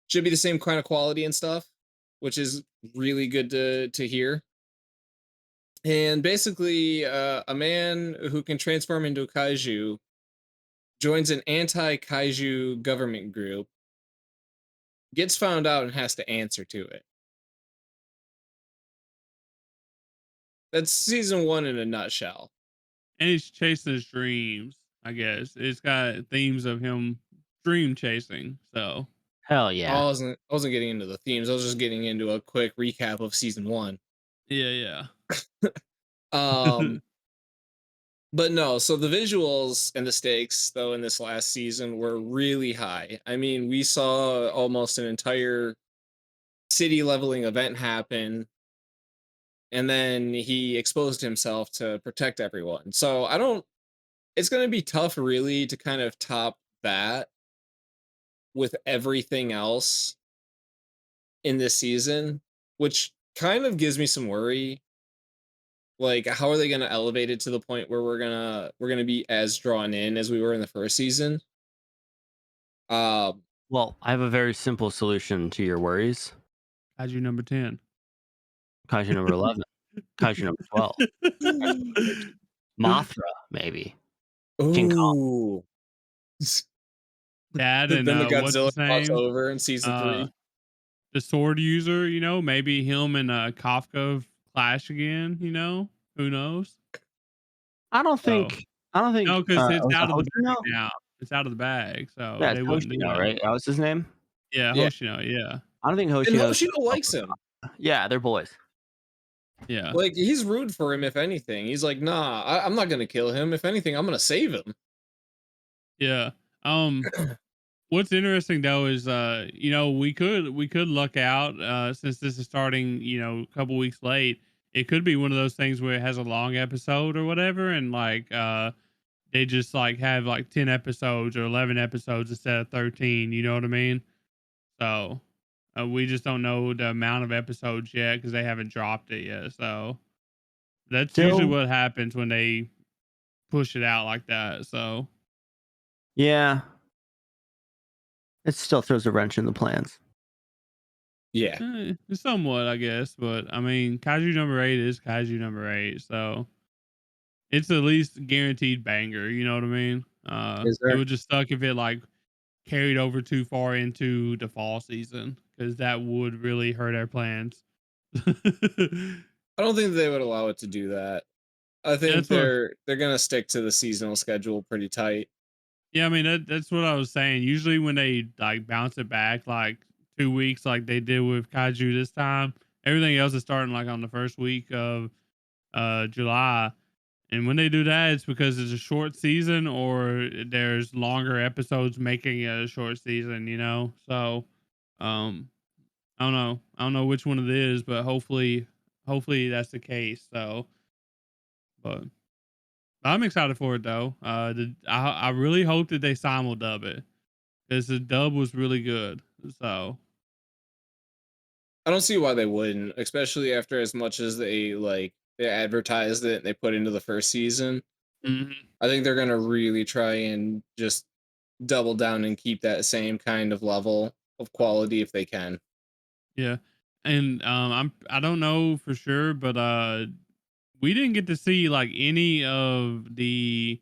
should be the same kind of quality and stuff, which is really good to hear. And basically, a man who can transform into a kaiju joins an anti-kaiju government group, gets found out, and has to answer to it. That's season 1 in a nutshell. And he's chasing his dreams, I guess. It's got themes of him dream chasing. So hell yeah. I wasn't getting into the themes. I was just getting into a quick recap of season 1. Yeah. But no, so the visuals and the stakes, though, in this last season were really high. I mean, we saw almost an entire city leveling event happen, and then he exposed himself to protect everyone. So it's going to be tough, really, to kind of top that with everything else in this season, which kind of gives me some worry. Like, how are they going to elevate it to the point where we're gonna be as drawn in as we were in the first season? Well, I have a very simple solution to your worries. Kaiju number 10. Kaiju number 11. Kaiju number 12. Mothra, maybe. King Kong. Dad and then the what's Godzilla his name? crossover in season 3. The sword user, maybe him and Kafka clash again. Who knows? I don't think. No, because it's out of the Hoshino? bag now. It's out of the bag, so Yeah, they it's wouldn't do Hoshino, that. right? That was his name. Yeah, Yeah. Hoshino. Yeah. I don't think And Hoshino likes him. Yeah, they're boys. Yeah. Like, he's rude for him, if anything. He's like, nah, I'm not gonna kill him. If anything, I'm gonna save him. Yeah. What's interesting though is we could luck out since this is starting, a couple weeks late. It could be one of those things where it has a long episode or whatever, and like they just like have like 10 episodes or 11 episodes instead of 13, you know what I mean? So we just don't know the amount of episodes yet because they haven't dropped it yet. So that's usually Still, what happens when they push it out like that. So yeah, it still throws a wrench in the plans. Yeah. somewhat, I guess. But I mean, Kaiju number 8 is Kaiju number 8. So it's at least guaranteed banger. You know what I mean? Is It there? would just suck if it like carried over too far into the fall season because that would really hurt our plans. I don't think they would allow it to do that. I Yeah, think that's what. they're gonna stick to the seasonal schedule pretty tight. Yeah, I mean that's what I was saying. Usually when they like bounce it back like 2 weeks, like they did with Kaiju this time, everything else is starting like on the first week of July. And when they do that, it's because it's a short season or there's longer episodes making it a short season. So um, I don't know. I don't know which one it is, but hopefully that's the case. So, but I'm excited for it though. I really hope that they simul dub it because the dub was really good. So I don't see why they wouldn't, especially after as much as they advertised it and they put into the first season. mhm. I think they're gonna really try and just double down and keep that same kind of level of quality if they can. Yeah, and I don't know for sure, but we didn't get to see like any of the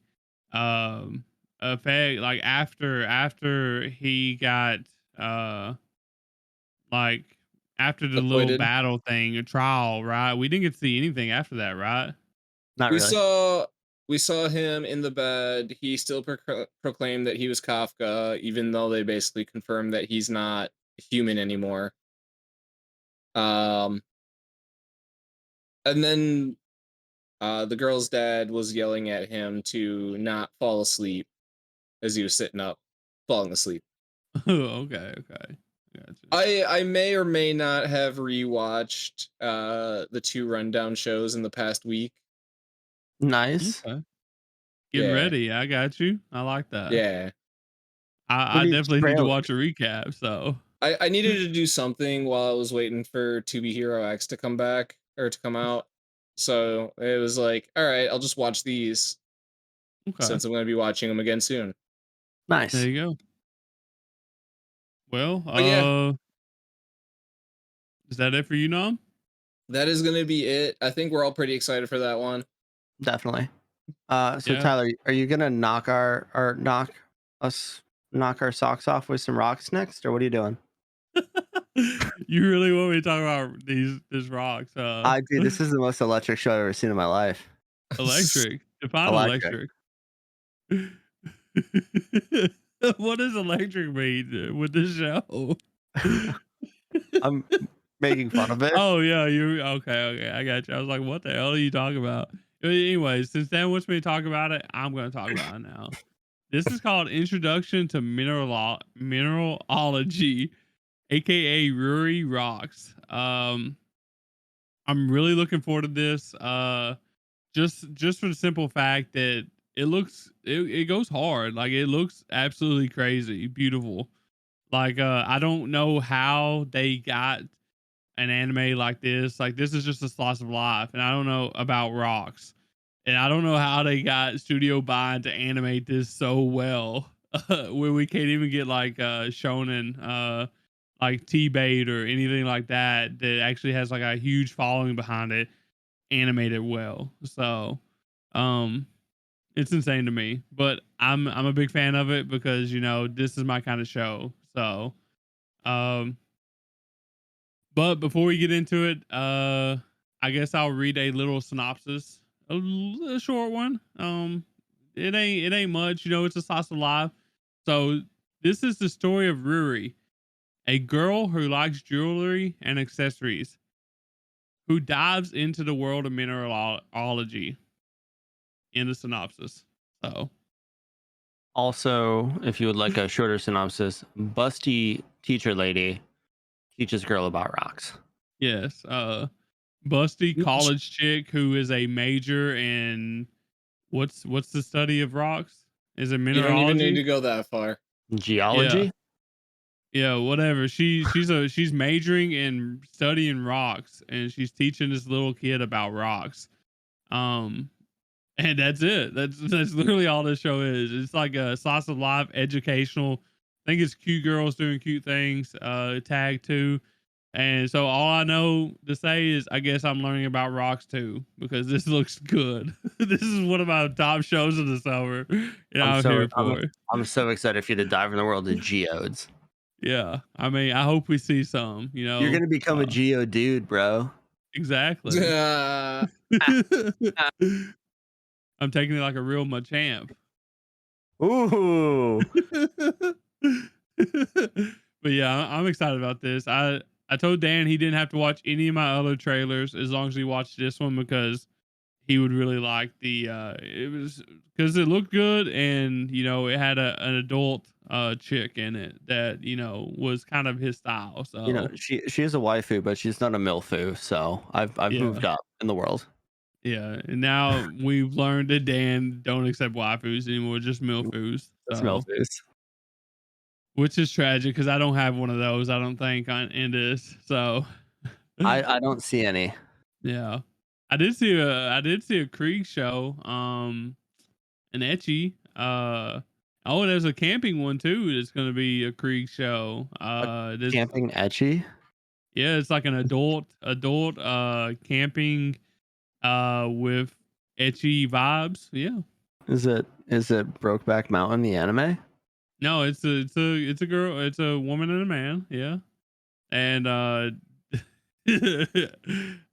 um effect like after he got uh like after the little Appointed. battle thing, a trial, right? We didn't get to see anything after that, right? Not We really. saw we saw him in the bed. He still proclaimed that he was Kafka, even though they basically confirmed that he's not human anymore. Um, and then the girl's dad was yelling at him to not fall asleep as he was sitting up, falling asleep. Okay, okay. Gotcha. I may or may not have rewatched the two rundown shows in the past week. Nice. Okay. Getting Yeah, ready. I got you. I like that. yeah. I Pretty definitely need to trailer. watch a recap. So, I needed to do something while I was waiting for To Be Hero X to come back or to come out. So it was like, all right, I'll just watch these okay. since I'm going to be watching them again soon. There Nice. you go. Well, But yeah, is that it for you, Nom? that is going to be it. I think we're all pretty excited for that one. Definitely. So Yeah. Tyler, are you gonna us knock our socks off with some rocks next, or what are you doing? You really want me to talk about these rocks? I do. This is the most electric show I've ever seen in my life. Electric. Define Electric. electric. What does electric mean with this show? I'm making fun of it. Oh yeah, you okay? Okay, I got you. I was like, what the hell are you talking about? Anyways, since Dan wants me to talk about it, I'm going to talk about it now. This is called Introduction to Mineralogy, aka Ruri Rocks. I'm really looking forward to this. Just for the simple fact that it goes hard. Like it looks absolutely crazy, beautiful. Like I don't know how they got an anime like this. Like this is just a slice of life, and I don't know about rocks, and I don't know how they got Studio Bind to animate this so well, where we can't even get like shonen, like T-Bait or anything like that that actually has like a huge following behind it, animated well. So, um, it's insane to me, but I'm a big fan of it because this is my kind of show. So, um, but before we get into it, I guess I'll read a little synopsis, a short one. It ain't much, it's a slice of life. So this is the story of Ruri, a girl who likes jewelry and accessories, who dives into the world of mineralogy in the synopsis. So Also, if you would like a shorter synopsis, busty teacher lady teaches girl about rocks. Yes. Busty Each- college chick who is a major in what's the study of rocks? Is it You don't even need mineralogy? to go that far. Yeah. Geology? Yeah, whatever. She's majoring in studying rocks, and she's teaching this little kid about rocks. Um, and that's it. That's literally all this show is. It's like a slice of life, educational. I think it's cute girls doing cute things. Tag too. And so all I know to say is I guess I'm learning about rocks too because this looks good. This is one of my top shows of the summer, and I'm I'm so here I'm, for it. I'm so excited for you to dive in the world of geodes. Yeah, I mean, I hope we see some. You're gonna become a geo dude, bro. Exactly. Uh, I'm taking it like a real Machamp. Ooh. But yeah, I'm excited about this. I told Dan he didn't have to watch any of my other trailers as long as he watched this one because he would really like the it was because it looked good and it had an adult chick in it that was kind of his style. So She is a waifu, but she's not a milfu. So I've yeah. moved up in the world. Yeah, and now we've learned that Dan don't accept waifus anymore, just milfus. That's So, milfus. which is tragic because I don't have one of those. I don't think in this. So, I don't see any. yeah, I did see a Krieg show. An etchy. Oh, there's a camping one too. It's going to be a Krieg show. This Camping etchy. yeah, it's like an adult camping with etchy vibes. Yeah. Is it Brokeback Mountain, the anime? No, it's a girl, it's a woman and a man, yeah. And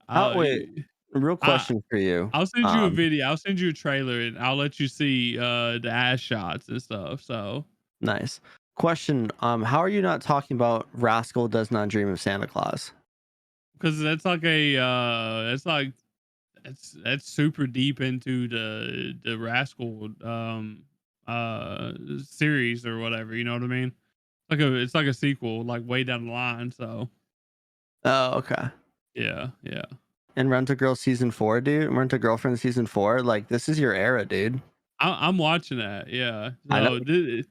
How wait, real I question for you. I'll send you a video. I'll send you a trailer and I'll let you see the ass shots and stuff. So Nice. Question, how are you not talking about Rascal Does Not Dream of Santa Claus? because that's like a that's like that's super deep into the Rascal series or whatever, you know what I mean? It's like a sequel, like way down the line. So Oh, okay. yeah, yeah. And Rent a Girl season 4, dude. Rent a Girlfriend season 4. Like, this is your era, dude. I'm watching that. Yeah. I know. So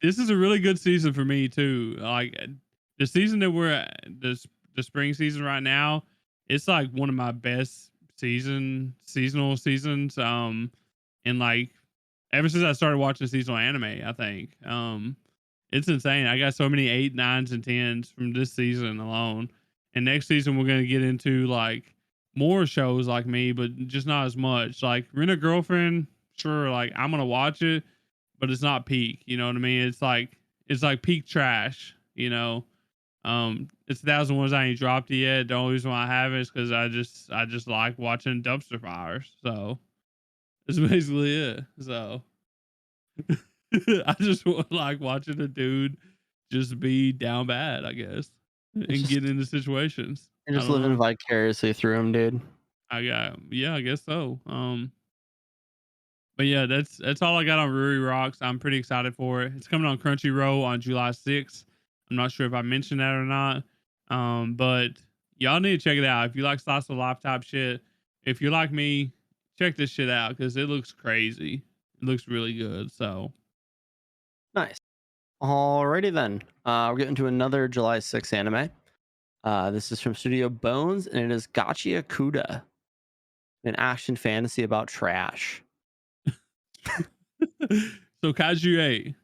this is a really good season for me too. Like the season that we're at, the spring season right now, it's like one of my best seasonal seasons. And like ever since I started watching seasonal anime, I think. It's insane. I got so many 8, 9s, and 10s from this season alone. And next season we're gonna get into like more shows like me, but just not as much. Like Rent a Girlfriend, sure, like I'm gonna watch it, but it's not peak. You know what I mean? It's like peak trash. It's 1,001 I ain't dropped it yet. The only reason why I haven't is because I just like watching dumpster fires. So that's basically it. So I just like watching a dude just be down bad, I guess, It's and just get into situations. you're I just don't living know. vicariously through him, dude. Yeah, I guess so. But yeah, that's all I got on Ruri Rocks. I'm pretty excited for it. It's coming on Crunchyroll on July 6th. I'm not sure if I mentioned that or not. But y'all need to check it out. If you like slice of life type shit, if you're like me, check this shit out because it looks crazy. It looks really good. So Nice. Alrighty then. We're getting to another July 6th anime. This is from Studio Bones, and it is Gachia Kuda, an action fantasy about trash. so Kaiju 8.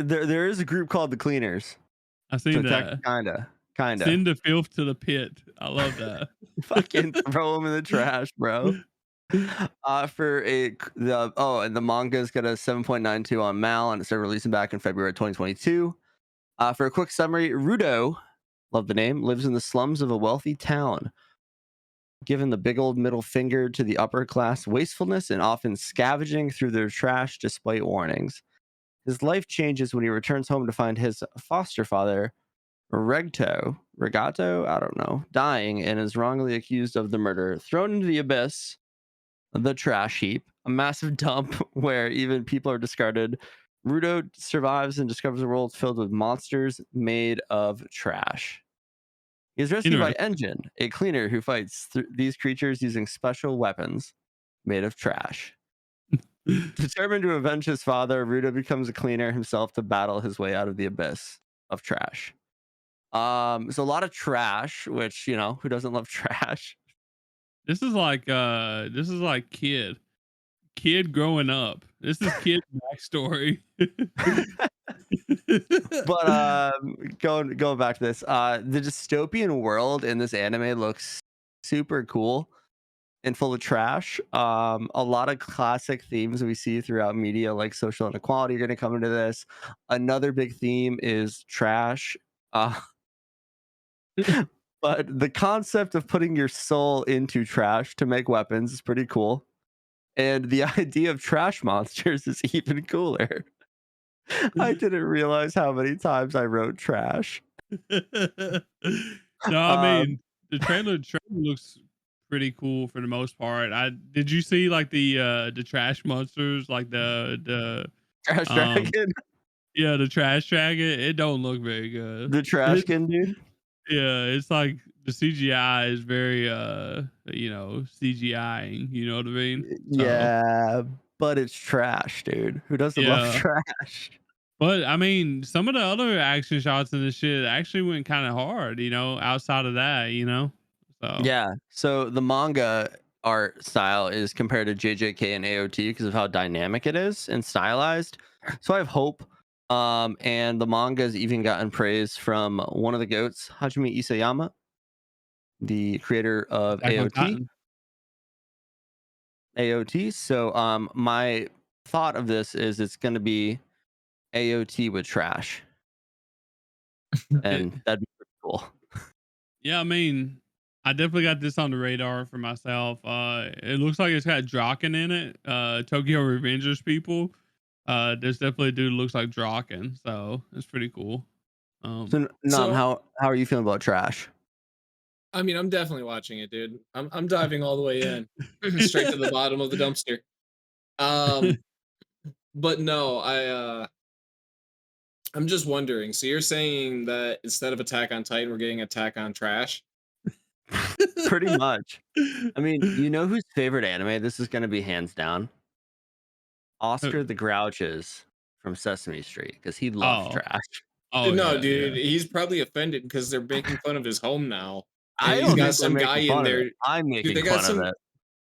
There is a group called the Cleaners. I seen So that. kinda. Send the filth to the pit. I love that. Fucking throw them in the trash, bro. And the manga's got a 7.92 on Mal, and it started releasing back in February 2022. For a quick summary, Rudo, love the name, lives in the slums of a wealthy town. Given the big old middle finger to the upper class wastefulness and often scavenging through their trash despite warnings. His life changes when he returns home to find his foster father, Regato, I don't know, dying and is wrongly accused of the murder, thrown into the abyss, the trash heap, a massive dump where even people are discarded. Rudo survives and discovers a world filled with monsters made of trash. He is rescued by Interesting. Engine, a cleaner who fights these creatures using special weapons made of trash. Determined to avenge his father, Rudo becomes a cleaner himself to battle his way out of the abyss of trash. So a lot of trash, which, you know, who doesn't love trash? This is like kid growing up. This is kid backstory. But going back to this, the dystopian world in this anime looks super cool and full of trash. A lot of classic themes we see throughout media, like social inequality, are going to come into this. Another big theme is trash. But the concept of putting your soul into trash to make weapons is pretty cool. And the idea of trash monsters is even cooler. I didn't realize how many times I wrote trash. No, I mean the trailer looks pretty cool for the most part. I did you see like the trash monsters, like the Trash dragon, yeah, the trash dragon? It don't look very good. the trashkin dude. Yeah, it's like the CGI is very CGIing, you know what I mean? So Yeah, but it's trash, dude. Who doesn't love yeah. trash? But I mean, some of the other action shots in this shit actually went kind of hard, outside of that, So Yeah. So the manga art style is compared to JJK and AOT because of how dynamic it is and stylized. So I have hope. And the manga's even gotten praise from one of the goats, Hajime Isayama, the creator of Attack on AOT. Titan. AOT. So my thought of this is it's going to be AOT with trash, and that'd be pretty cool. Yeah, I mean, I definitely got this on the radar for myself. It looks like it's got Draken in it. Tokyo Revengers people. There's definitely a dude who looks like Draken, so it's pretty cool. So Nam, how are you feeling about trash? I mean, I'm definitely watching it, dude. I'm diving all the way in, straight to the bottom of the dumpster. But no, I'm just wondering. So you're saying that instead of Attack on Titan, we're getting Attack on Trash? Pretty much. I mean, you know whose favorite anime this is going to be, hands down? Oscar the Grouch's from Sesame Street, because he loves Oh, trash. No, yeah, dude, yeah. he's probably offended because they're making fun of his home now. And I he's don't got think they're some guy making in fun of there. it. I'm Dude, making they got fun of some. it.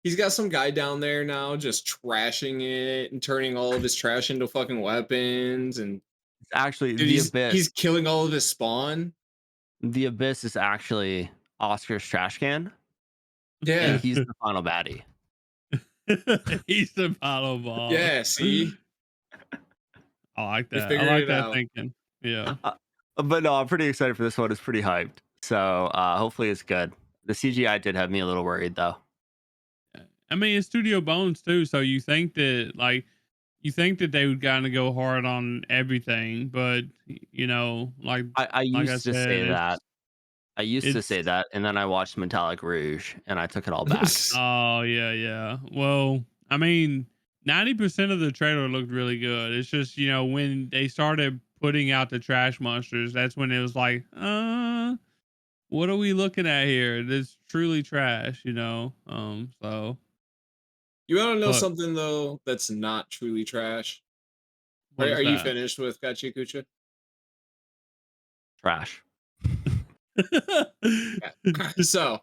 He's got some guy down there now just trashing it and turning all of his trash into fucking weapons. And It's actually dude, the Abyss. he's killing all of his spawn. The Abyss is actually Oscar's trash can, Yeah. and he's the final baddie. He's the final boss. Yeah, see? I like They that. I figured like it that out. thinking. Yeah. But no, I'm pretty excited for this one. It's pretty hyped. So hopefully it's good. The CGI did have me a little worried though. I mean, it's Studio Bones too, so you think that they would kind of go hard on everything, but I used to say said, that. I used to it's say that, and then I watched Metallic Rouge, and I took it all back. oh yeah. Well, I mean, 90% of the trailer looked really good. It's just when they started putting out the trash monsters, that's when it was like, what are we looking at here? It's truly trash, So You want to know but something, though, that's not truly trash? what is Are you that? finished with Gachikucha? Trash. Yeah. So,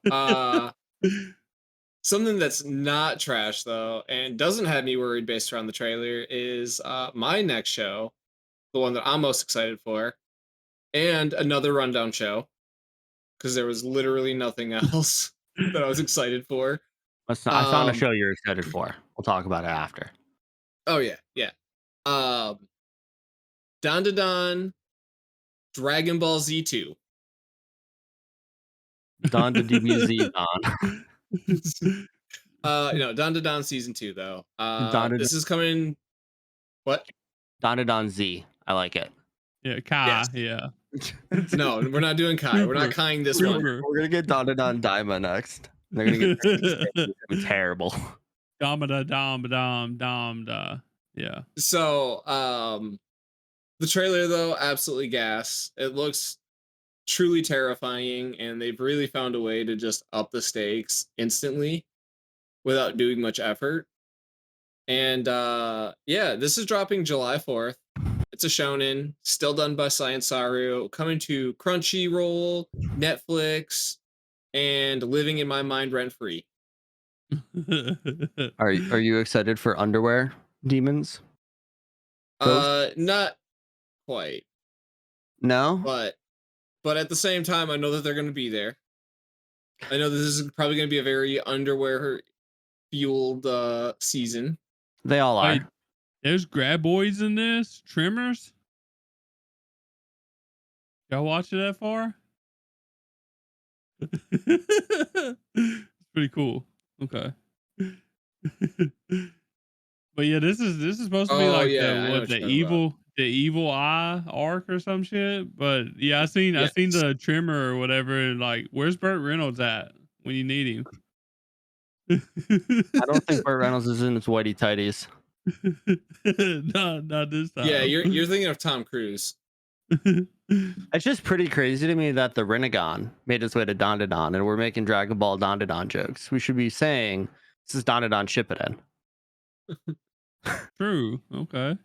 something that's not trash, though, and doesn't have me worried based around the trailer is my next show, the one that I'm most excited for, and another rundown show, because there was literally nothing else that I was excited for. I found a show you're excited for. We'll talk about it after. Oh, yeah, yeah. Don to Don Dragon Ball Z2. Don to DBZ Don. Don to Don season 2 though. Don This is coming. What? Don to Don Z. I like it. Yeah, Kai. Yes. Yeah. No, we're not doing Kai. We're not Kaiing this one. We're gonna get Don to Don Daima next. They're gonna get terrible. Damada dom dom dom da. Yeah. So, the trailer though, absolutely gas. It looks truly terrifying, and they've really found a way to just up the stakes instantly without doing much effort. And yeah, this is dropping July 4th. It's a shonen, still done by Science Saru, coming to Crunchyroll, Netflix, and living in my mind rent free. Are you excited for underwear demons? Ghosts? Not quite, No, but at the same time, I know that they're going to be there. I know this is probably going to be a very underwear fueled season. they all are. Wait, there's graboids in this? Trimmers? Y'all watch it that far? It's pretty cool. Okay. But yeah, this is supposed to be Oh like yeah, I know the what you're talking about. evil eye arc or some shit. But yeah, I seen Yes. the trimmer or whatever. And like, where's Burt Reynolds at when you need him? I don't think Burt Reynolds is in his whitey tighties. Not this Yeah, time. you're thinking of Tom Cruise. It's just pretty crazy to me that the Renegon made its way to Dandadan, and we're making Dragon Ball Dandadan jokes. We should be saying this is Dandadan Shippuden. True. Okay.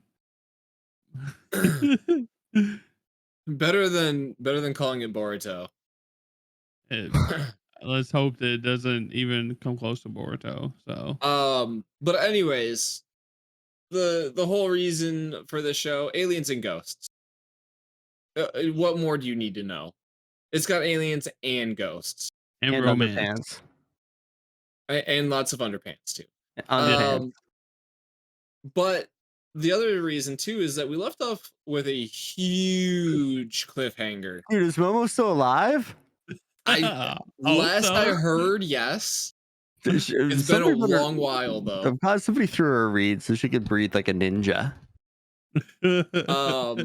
better than calling it Boruto. It- let's hope that it doesn't even come close to Boruto. So But anyways, the whole reason for this show, aliens and ghosts. What more do you need to know? It's got aliens and ghosts and And romance. underpants. and lots of underpants too. Underpants. But the other reason too is that we left off with a huge cliffhanger. Dude, is Momo still alive? Last I so. heard, yes. It's been a Somebody better- long while though. I'm glad somebody threw her a reed so she could breathe like a ninja. Not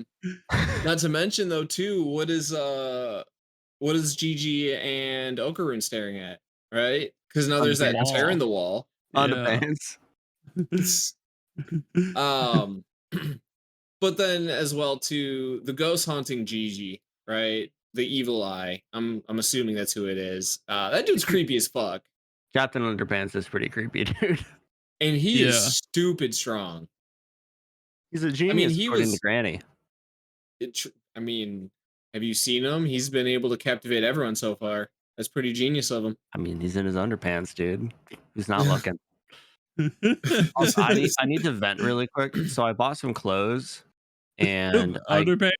to mention though too, what is Gigi and Okarun staring at, right? Because now there's that Underpants. tear in the wall. Underpants. But then as well too, the ghost haunting Gigi, right? The evil eye. I'm assuming that's who it is. That dude's creepy as fuck. Captain Underpants is pretty creepy, dude. And he Yeah. is stupid strong. He's a genius, he according was- to Granny. Have you seen him? He's been able to captivate everyone so far. That's pretty genius of him. I mean, he's in his underpants, dude. He's not looking. Also, I need to vent really quick. So I bought some clothes, and Underpants.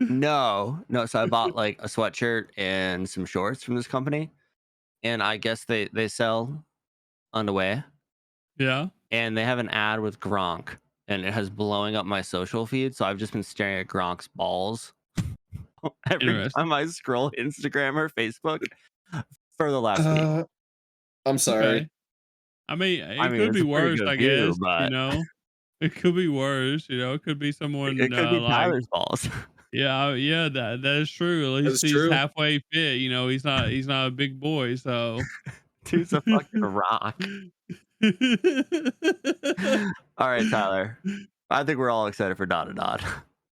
no. So I bought like a sweatshirt and some shorts from this company, and I guess they sell underwear, Yeah. and they have an ad with Gronk, and it has blowing up my social feed. So I've just been staring at Gronk's balls every Interesting. time I scroll Instagram or Facebook for the last week. I'm sorry. Okay. I mean, it I mean, could it's be a pretty worse, good I view, guess. but- You know, it could be worse. You know, it could be someone It could be like, Tyler's balls. yeah, that is true. At least That's he's true. halfway fit. You know, he's not a big boy, so. Dude's a fucking rock. All right, Tyler. I think we're all excited for Dot to Dot.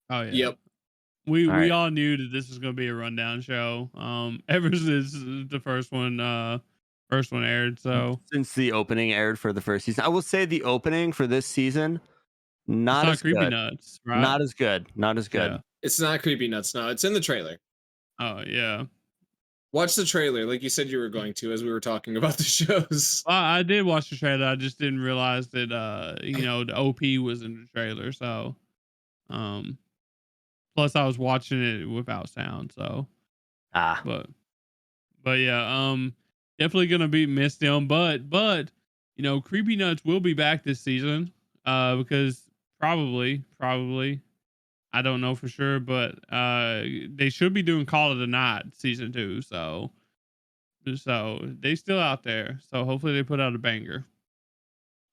Oh yeah. Yep. We All right. all knew that this was going to be a rundown show. Ever since the first one aired. So Since the opening aired for the first season, I will say the opening for this season not it's not as creepy good. nuts, right? Not as good. Not as good. Yeah. It's not creepy nuts. No, it's in the trailer. Oh yeah. Watch the trailer, like you said you were going to, as we were talking about the shows. I did watch the trailer. I just didn't realize that the OP was in the trailer. So, plus I was watching it without sound. So, but yeah, definitely gonna be missed them. But Creepy Nuts will be back this season. Because probably I don't know for sure, but they should be doing Call of the Night season 2. So they still out there. So hopefully they put out a banger.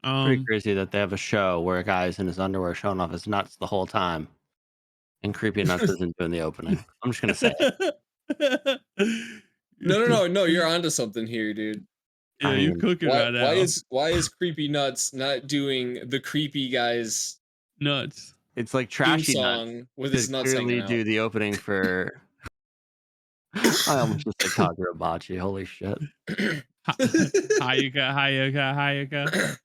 Pretty crazy that they have a show where a guy's in his underwear showing off his nuts the whole time, and Creepy Nuts isn't doing the opening. I'm just gonna say it. No, you're onto something here, dude. Yeah, I you mean, cooking right now. Why is Creepy Nuts not doing the Creepy Guys Nuts. it's like theme Trashy Nuts song with his could nuts hanging clearly out? do the opening for. I almost just said Kagurabachi. Holy shit! Hayaka.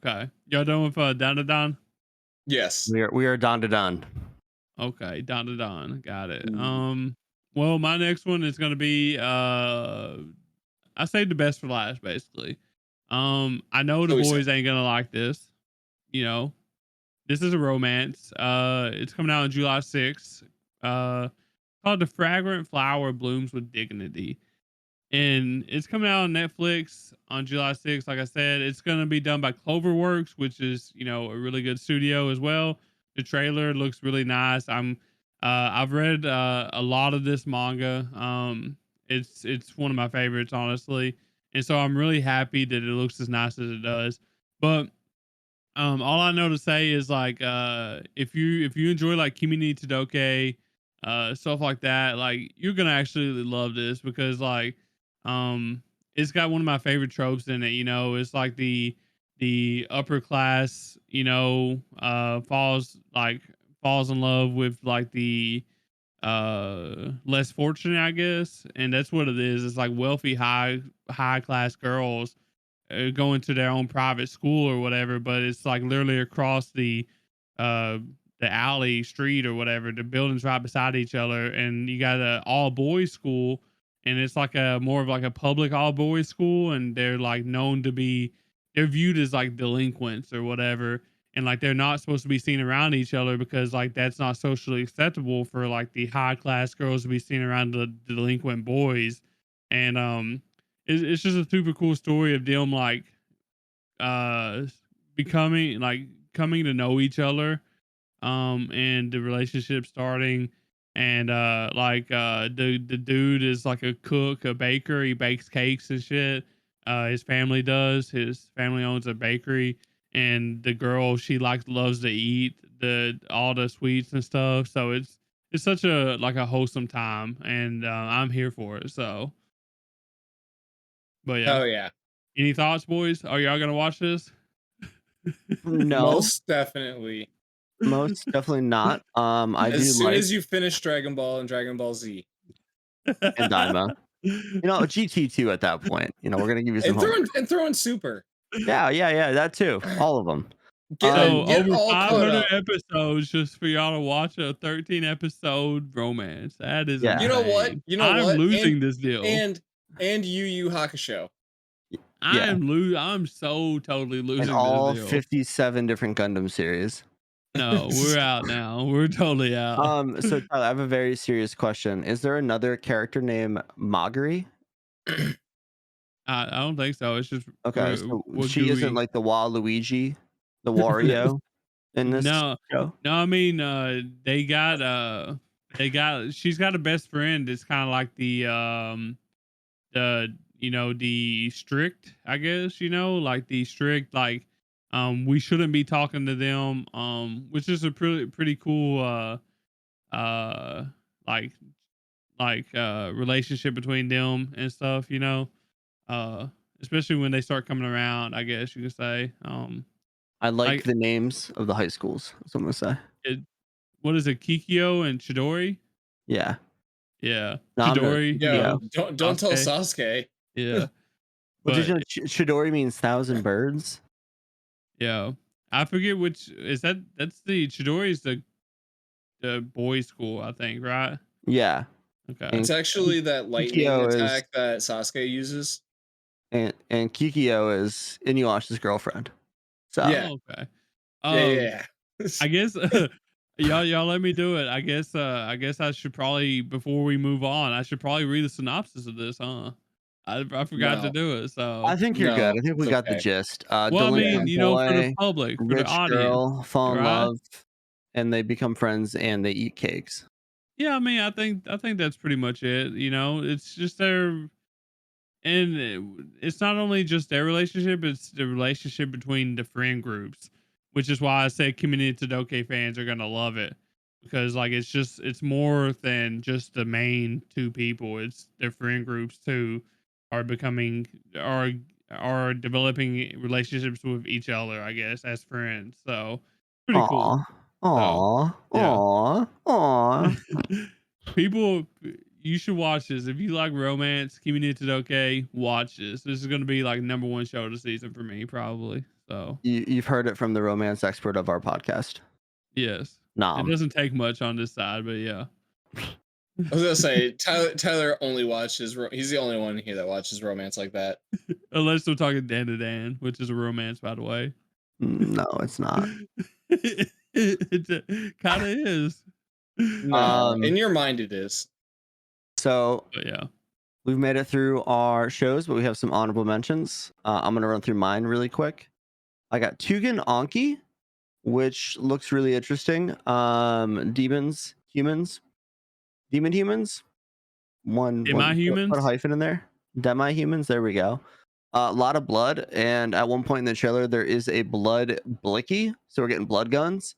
Okay. Y'all done with Don to Don? Yes. We are Don to Don. Okay, Don to Don. Got it. Mm. Well, my next one is gonna be I saved the best for last, basically. I know the So he said. boys ain't gonna like this. You know, this is a romance. It's coming out on July 6th. Called The Fragrant Flower Blooms with Dignity. And it's coming out on Netflix on July 6th. Like I said, it's going to be done by Cloverworks, which is, a really good studio as well. The trailer looks really nice. I've read a lot of this manga. It's one of my favorites, honestly. And so I'm really happy that it looks as nice as it does. But all I know to say is like if you enjoy like Kimi ni Todoke, stuff like that, like you're gonna actually love this because like um it's got one of my favorite tropes in it. It's like the upper class, falls in love with like the less fortunate, I guess, and that's what it is. It's like wealthy high class girls going to their own private school or whatever, but it's like literally across uh the alley street or whatever. The buildings right beside each other, and you got a all boys school, and it's like a more of like a public all boys school, and they're like known to be they're viewed as like delinquents or whatever. And like they're not supposed to be seen around each other because like that's not socially acceptable for like the high class girls to be seen around the delinquent boys. And it's just a super cool story of them like uh becoming like coming to know each other, and the relationship starting. And the dude is like a cook, a baker. He bakes cakes and shit. His family owns a bakery. And the girl, she loves to eat the all the sweets and stuff. So it's such a like a wholesome time, and I'm here for it. So but yeah. Oh yeah. Any thoughts, boys? Are y'all gonna watch this? No, Most definitely. most definitely not. I do As soon like as you finish Dragon Ball and Dragon Ball Z. and Daima. GT2 at that point. We're gonna give you some And homework. throw in Super. Yeah, that too. All of them. So Get over all caught 500 up. episodes just for y'all to watch a 13 episode romance. That is Yeah. You know what? insane. I'm losing this deal. And Yu Yu Hakusho. Yeah. I'm so totally And losing all this deal. 57 different Gundam series. No, we're out now. We're totally out. So Tyler, I have a very serious question. Is there another character named Magari? I don't think so. It's just Okay, so she isn't Wagui. like the Waluigi, the Wario in this No, show? no. I mean, she's got a best friend. It's kind of like the strict, I guess, like the strict, like we shouldn't be talking to them, which is a pretty cool uh like relationship between them and stuff, uh especially when they start coming around, I guess you could say. I like Like the names of the high schools. That's what I'm gonna say. it, what is it, Kikyo and Chidori? Yeah. Yeah, No, I'm no Chidori, Yo, Kikyo. don't tell Sasuke. Sasuke. Yeah. Well, did But you know Chidori means 1,000 birds? yeah, I forget which is that. That's the Chidori's the boys' school, I think, right? Yeah. Okay. And It's actually that lightning Kikyo is attack that Sasuke uses. and Kikyo is Inuyasha's girlfriend. So Yeah. Oh, okay. Yeah. I guess y'all let me do it. I guess I should probably, before we move on, I should probably read the synopsis of this, huh? I forgot to No. do it. I So think you're good. No, I think we it's got the okay. gist. well, I mean, Delinquent for the boy, public, for the rich audience, girl fall in right? love, and they become friends and they eat cakes. Yeah, I mean, I think that's pretty much it. It's just their, and it's not only just their relationship; it's the relationship between the friend groups, which is why I say Community Todoke fans are gonna love it, because like it's more than just the main two people. It's their friend groups too are becoming are are developing relationships with each other, I guess, as friends. So pretty cool. Aw. So Aw. yeah. Aw. Aw. People, you should watch this. If you like romance, Kimi ni Todoke, watch this. This is gonna be like #1 show of the season for me, probably. So You've heard it from the romance expert of our podcast. yes, it Nam. doesn't take much on this side, but yeah. I was gonna say Tyler only watches. He's the only one here that watches romance like that. Unless we're talking Dan to Dan, which is a romance, by the way. No, it's not. It kind of is. No, in your mind it is. So But yeah. we've made it through our shows, but we have some honorable mentions. I'm gonna run through mine really quick. I got Tugen Anki, which looks really interesting. Demons, humans, demon humans. Am I Put a humans? hyphen in there. Demi humans. There we go. A lot of blood, and at one point in the trailer, there is a blood blicky, so we're getting blood guns.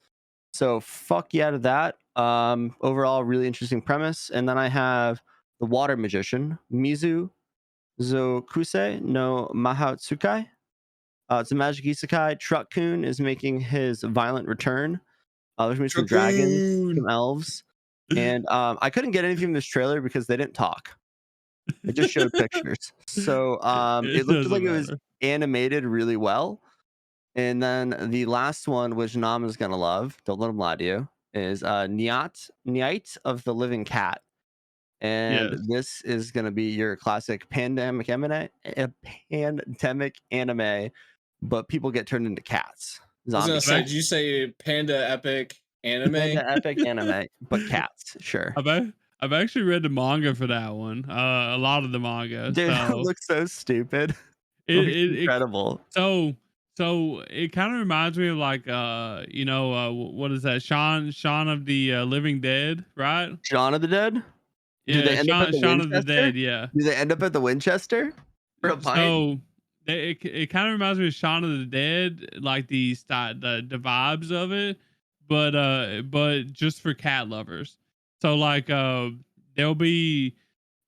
So fuck yeah to that. Overall, really interesting premise. And then I have the water magician, Mizu Zokuse no Mahatsukai. It's a magic isekai. Truck-kun is making his violent return. There's gonna be some dragons, some elves, and I couldn't get anything from this trailer because they didn't talk. It just showed pictures. So It it looked like doesn't it was matter. animated really well. And then the last one, which Nam is gonna love, don't let him lie to you, is Nyat of the Living Cat. And Yes. this is gonna be your classic pandemic anime, but people get turned into cats. I was gonna Zombies. say, did you say Panda Epic anime? Panda epic anime, but cats, sure. I've actually read the manga for that one. A lot of the manga. Dude, that So looks so stupid. it, it, it Incredible. so it kind of reminds me of like what is that? Shaun of the Living Dead, right? Shaun of the Dead? Do Yeah, they end up at the Shaun of the Winchester? Dead, yeah. Do they end up at the Winchester for a pint? So it kind of reminds me of Shaun of the Dead, like the vibes of it, but just for cat lovers. So like there'll be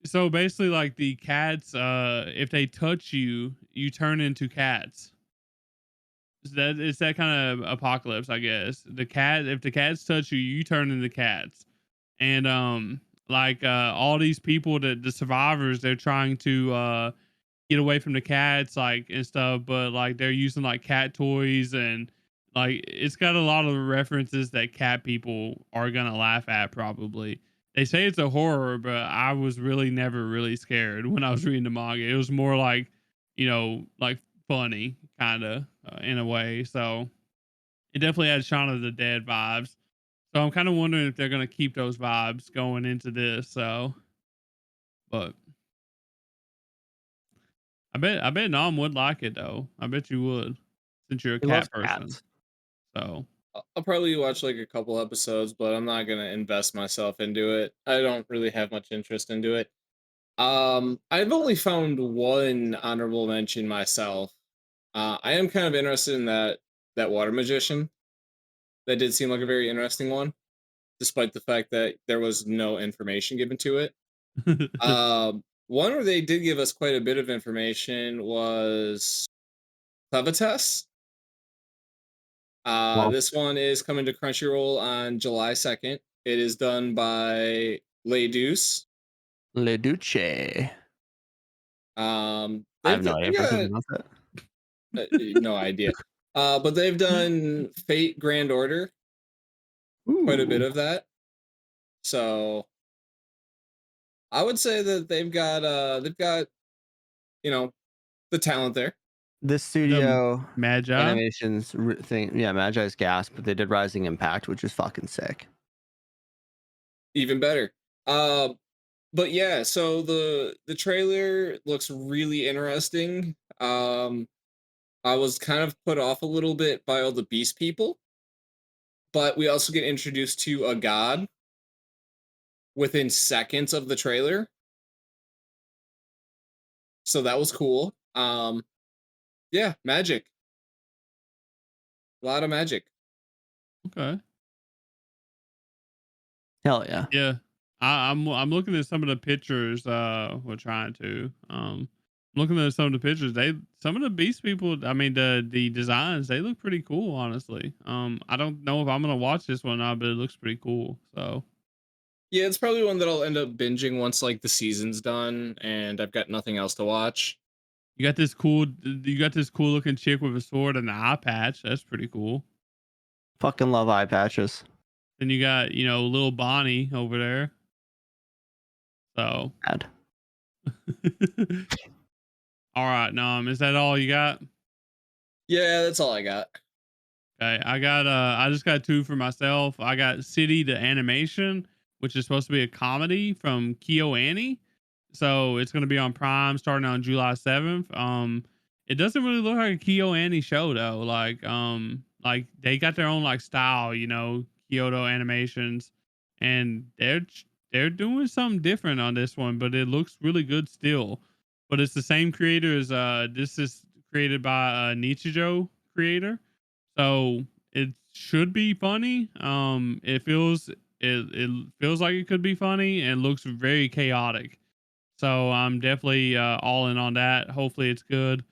so basically like the cats if they touch you, you turn into cats. It's that kind of apocalypse, I guess. If the cats touch you, you turn into cats. And all these people that the survivors, they're trying to get away from the cats like and stuff, but like they're using like cat toys and like it's got a lot of references that cat people are gonna laugh at probably. They say it's a horror, but I was really never really scared when I was reading the manga. It was more like, like funny kind of in a way. So it definitely had Shaun of the Dead vibes. So I'm kind of wondering if they're gonna keep those vibes going into this. So, but I bet Nom would like it though. I bet you would, since you're a He loves cat person. cats. So I'll probably watch like a couple episodes, but I'm not gonna invest myself into it. I don't really have much interest into it. I've only found one honorable mention myself. I am kind of interested in that water magician. That did seem like a very interesting one, despite the fact that there was no information given to it. One where they did give us quite a bit of information was Clevitas. Well, This one is coming to Crunchyroll on July 2nd. It is done by Le Deuce. Le Duce. I have no idea if I can pronounce it. No idea. But they've done Fate Grand Order, quite a bit Ooh. of that. So I would say that they've got the talent there. This the studio Magi. animations thing, yeah, Magi's Gas, but they did Rising Impact, which is fucking sick. Even better. But yeah, so the trailer looks really interesting. I was kind of put off a little bit by all the beast people, but we also get introduced to a god within seconds of the trailer. So that was cool. Yeah, magic. A lot of magic. Okay. Hell yeah. Yeah. I'm looking at some of the pictures. We're trying to. I'm looking at some of the pictures. Some of the beast people, I mean the designs, they look pretty cool, honestly. I don't know if I'm gonna watch this one or not, but it looks pretty cool. So Yeah, it's probably one that I'll end up binging once like the season's done and I've got nothing else to watch. you got this cool looking chick with a sword and an eye patch. That's pretty cool. Fucking love eye patches. Then you got, little Bonnie over there. So Bad. all right, Nom, is that all you got? Yeah, that's all I got. Okay, I just got 2 for myself. I got City the Animation, which is supposed to be a comedy from KyoAni. So it's gonna be on Prime starting on July 7th. It doesn't really look like a KyoAni show though. Like they got their own like style, Kyoto Animations, and they're doing something different on this one, but it looks really good still. But it's the same creator as this is created by Nichijou creator. So it should be funny. It feels like it could be funny and looks very chaotic. So I'm definitely all in on that. Hopefully it's good.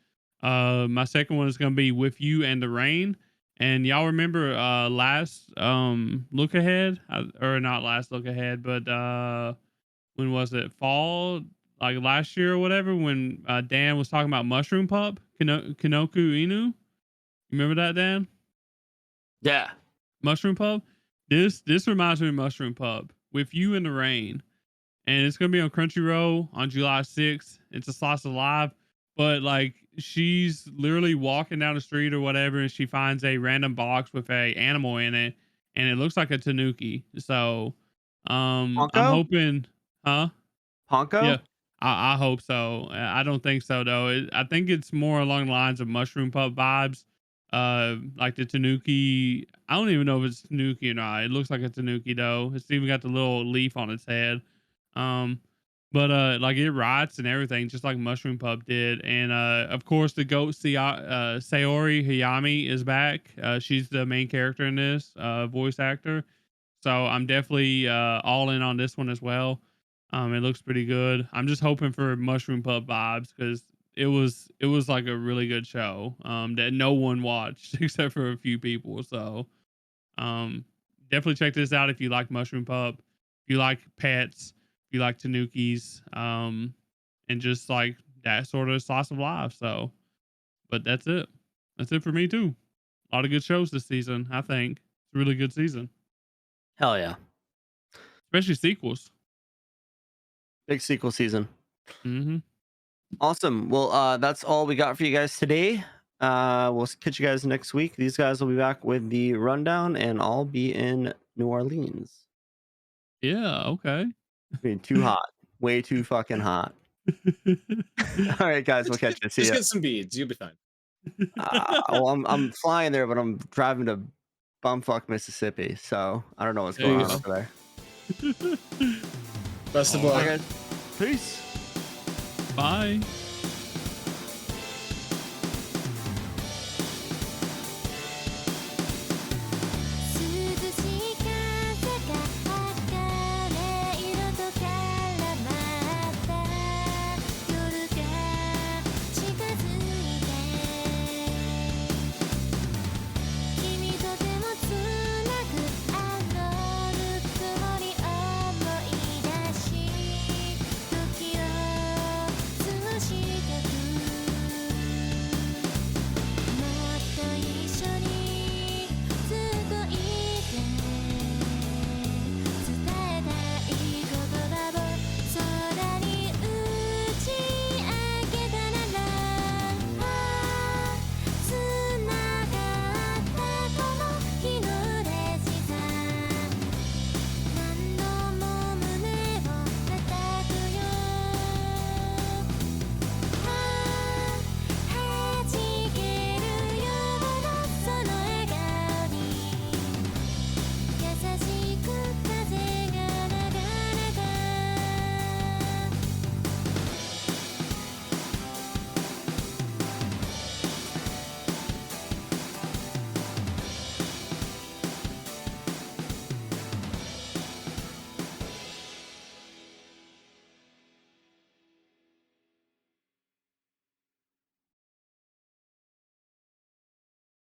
My second one is gonna be With You and the Rain. And y'all remember last look ahead, or not last look ahead, but when was it? Fall, like last year or whatever, when Dan was talking about Mushroom Pup, Kinoku Inu. You remember that, Dan? Yeah. Mushroom Pub. This reminds me of Mushroom Pub. With You in the Rain, and it's gonna be on Crunchyroll on July 6th. It's a slice of life, but like she's literally walking down the street or whatever, and she finds a random box with a animal in it, and it looks like a tanuki. So, I'm Honko? hoping, huh? Honko? Yeah, I hope so. I don't think so though. I think it's more along the lines of Mushroom Pup vibes. Like the Tanuki. I don't even know if it's Tanuki or not. It looks like a Tanuki though. It's even got the little leaf on its head. Um, but like it writes and everything, just like Mushroom Pup did. And of course, the goat Sayori Hayami is back. She's the main character in this, voice actor. So I'm definitely all in on this one as well. It looks pretty good. I'm just hoping for Mushroom Pup vibes because it was like a really good show that no one watched except for a few people. So um, definitely check this out if you like Mushroom Pup, if you like pets, if you like Tanukis, and just like that sort of slice of life. So, but that's it. That's it for me too. A lot of good shows this season. I think it's a really good season, Hell yeah. especially sequels. Big sequel season. Mm-hmm. Awesome. Well, that's all we got for you guys today. We'll catch you guys next week. These guys will be back with the rundown, and I'll be in New Orleans. Yeah. Okay. Being too hot. Way too fucking hot. All right, guys. We'll catch you. See Just ya. get some beads. You'll be fine. Well, I'm flying there, but I'm driving to bumfuck Mississippi, so I don't know what's going on over there. Best of All luck. All right, guys. Peace. Bye.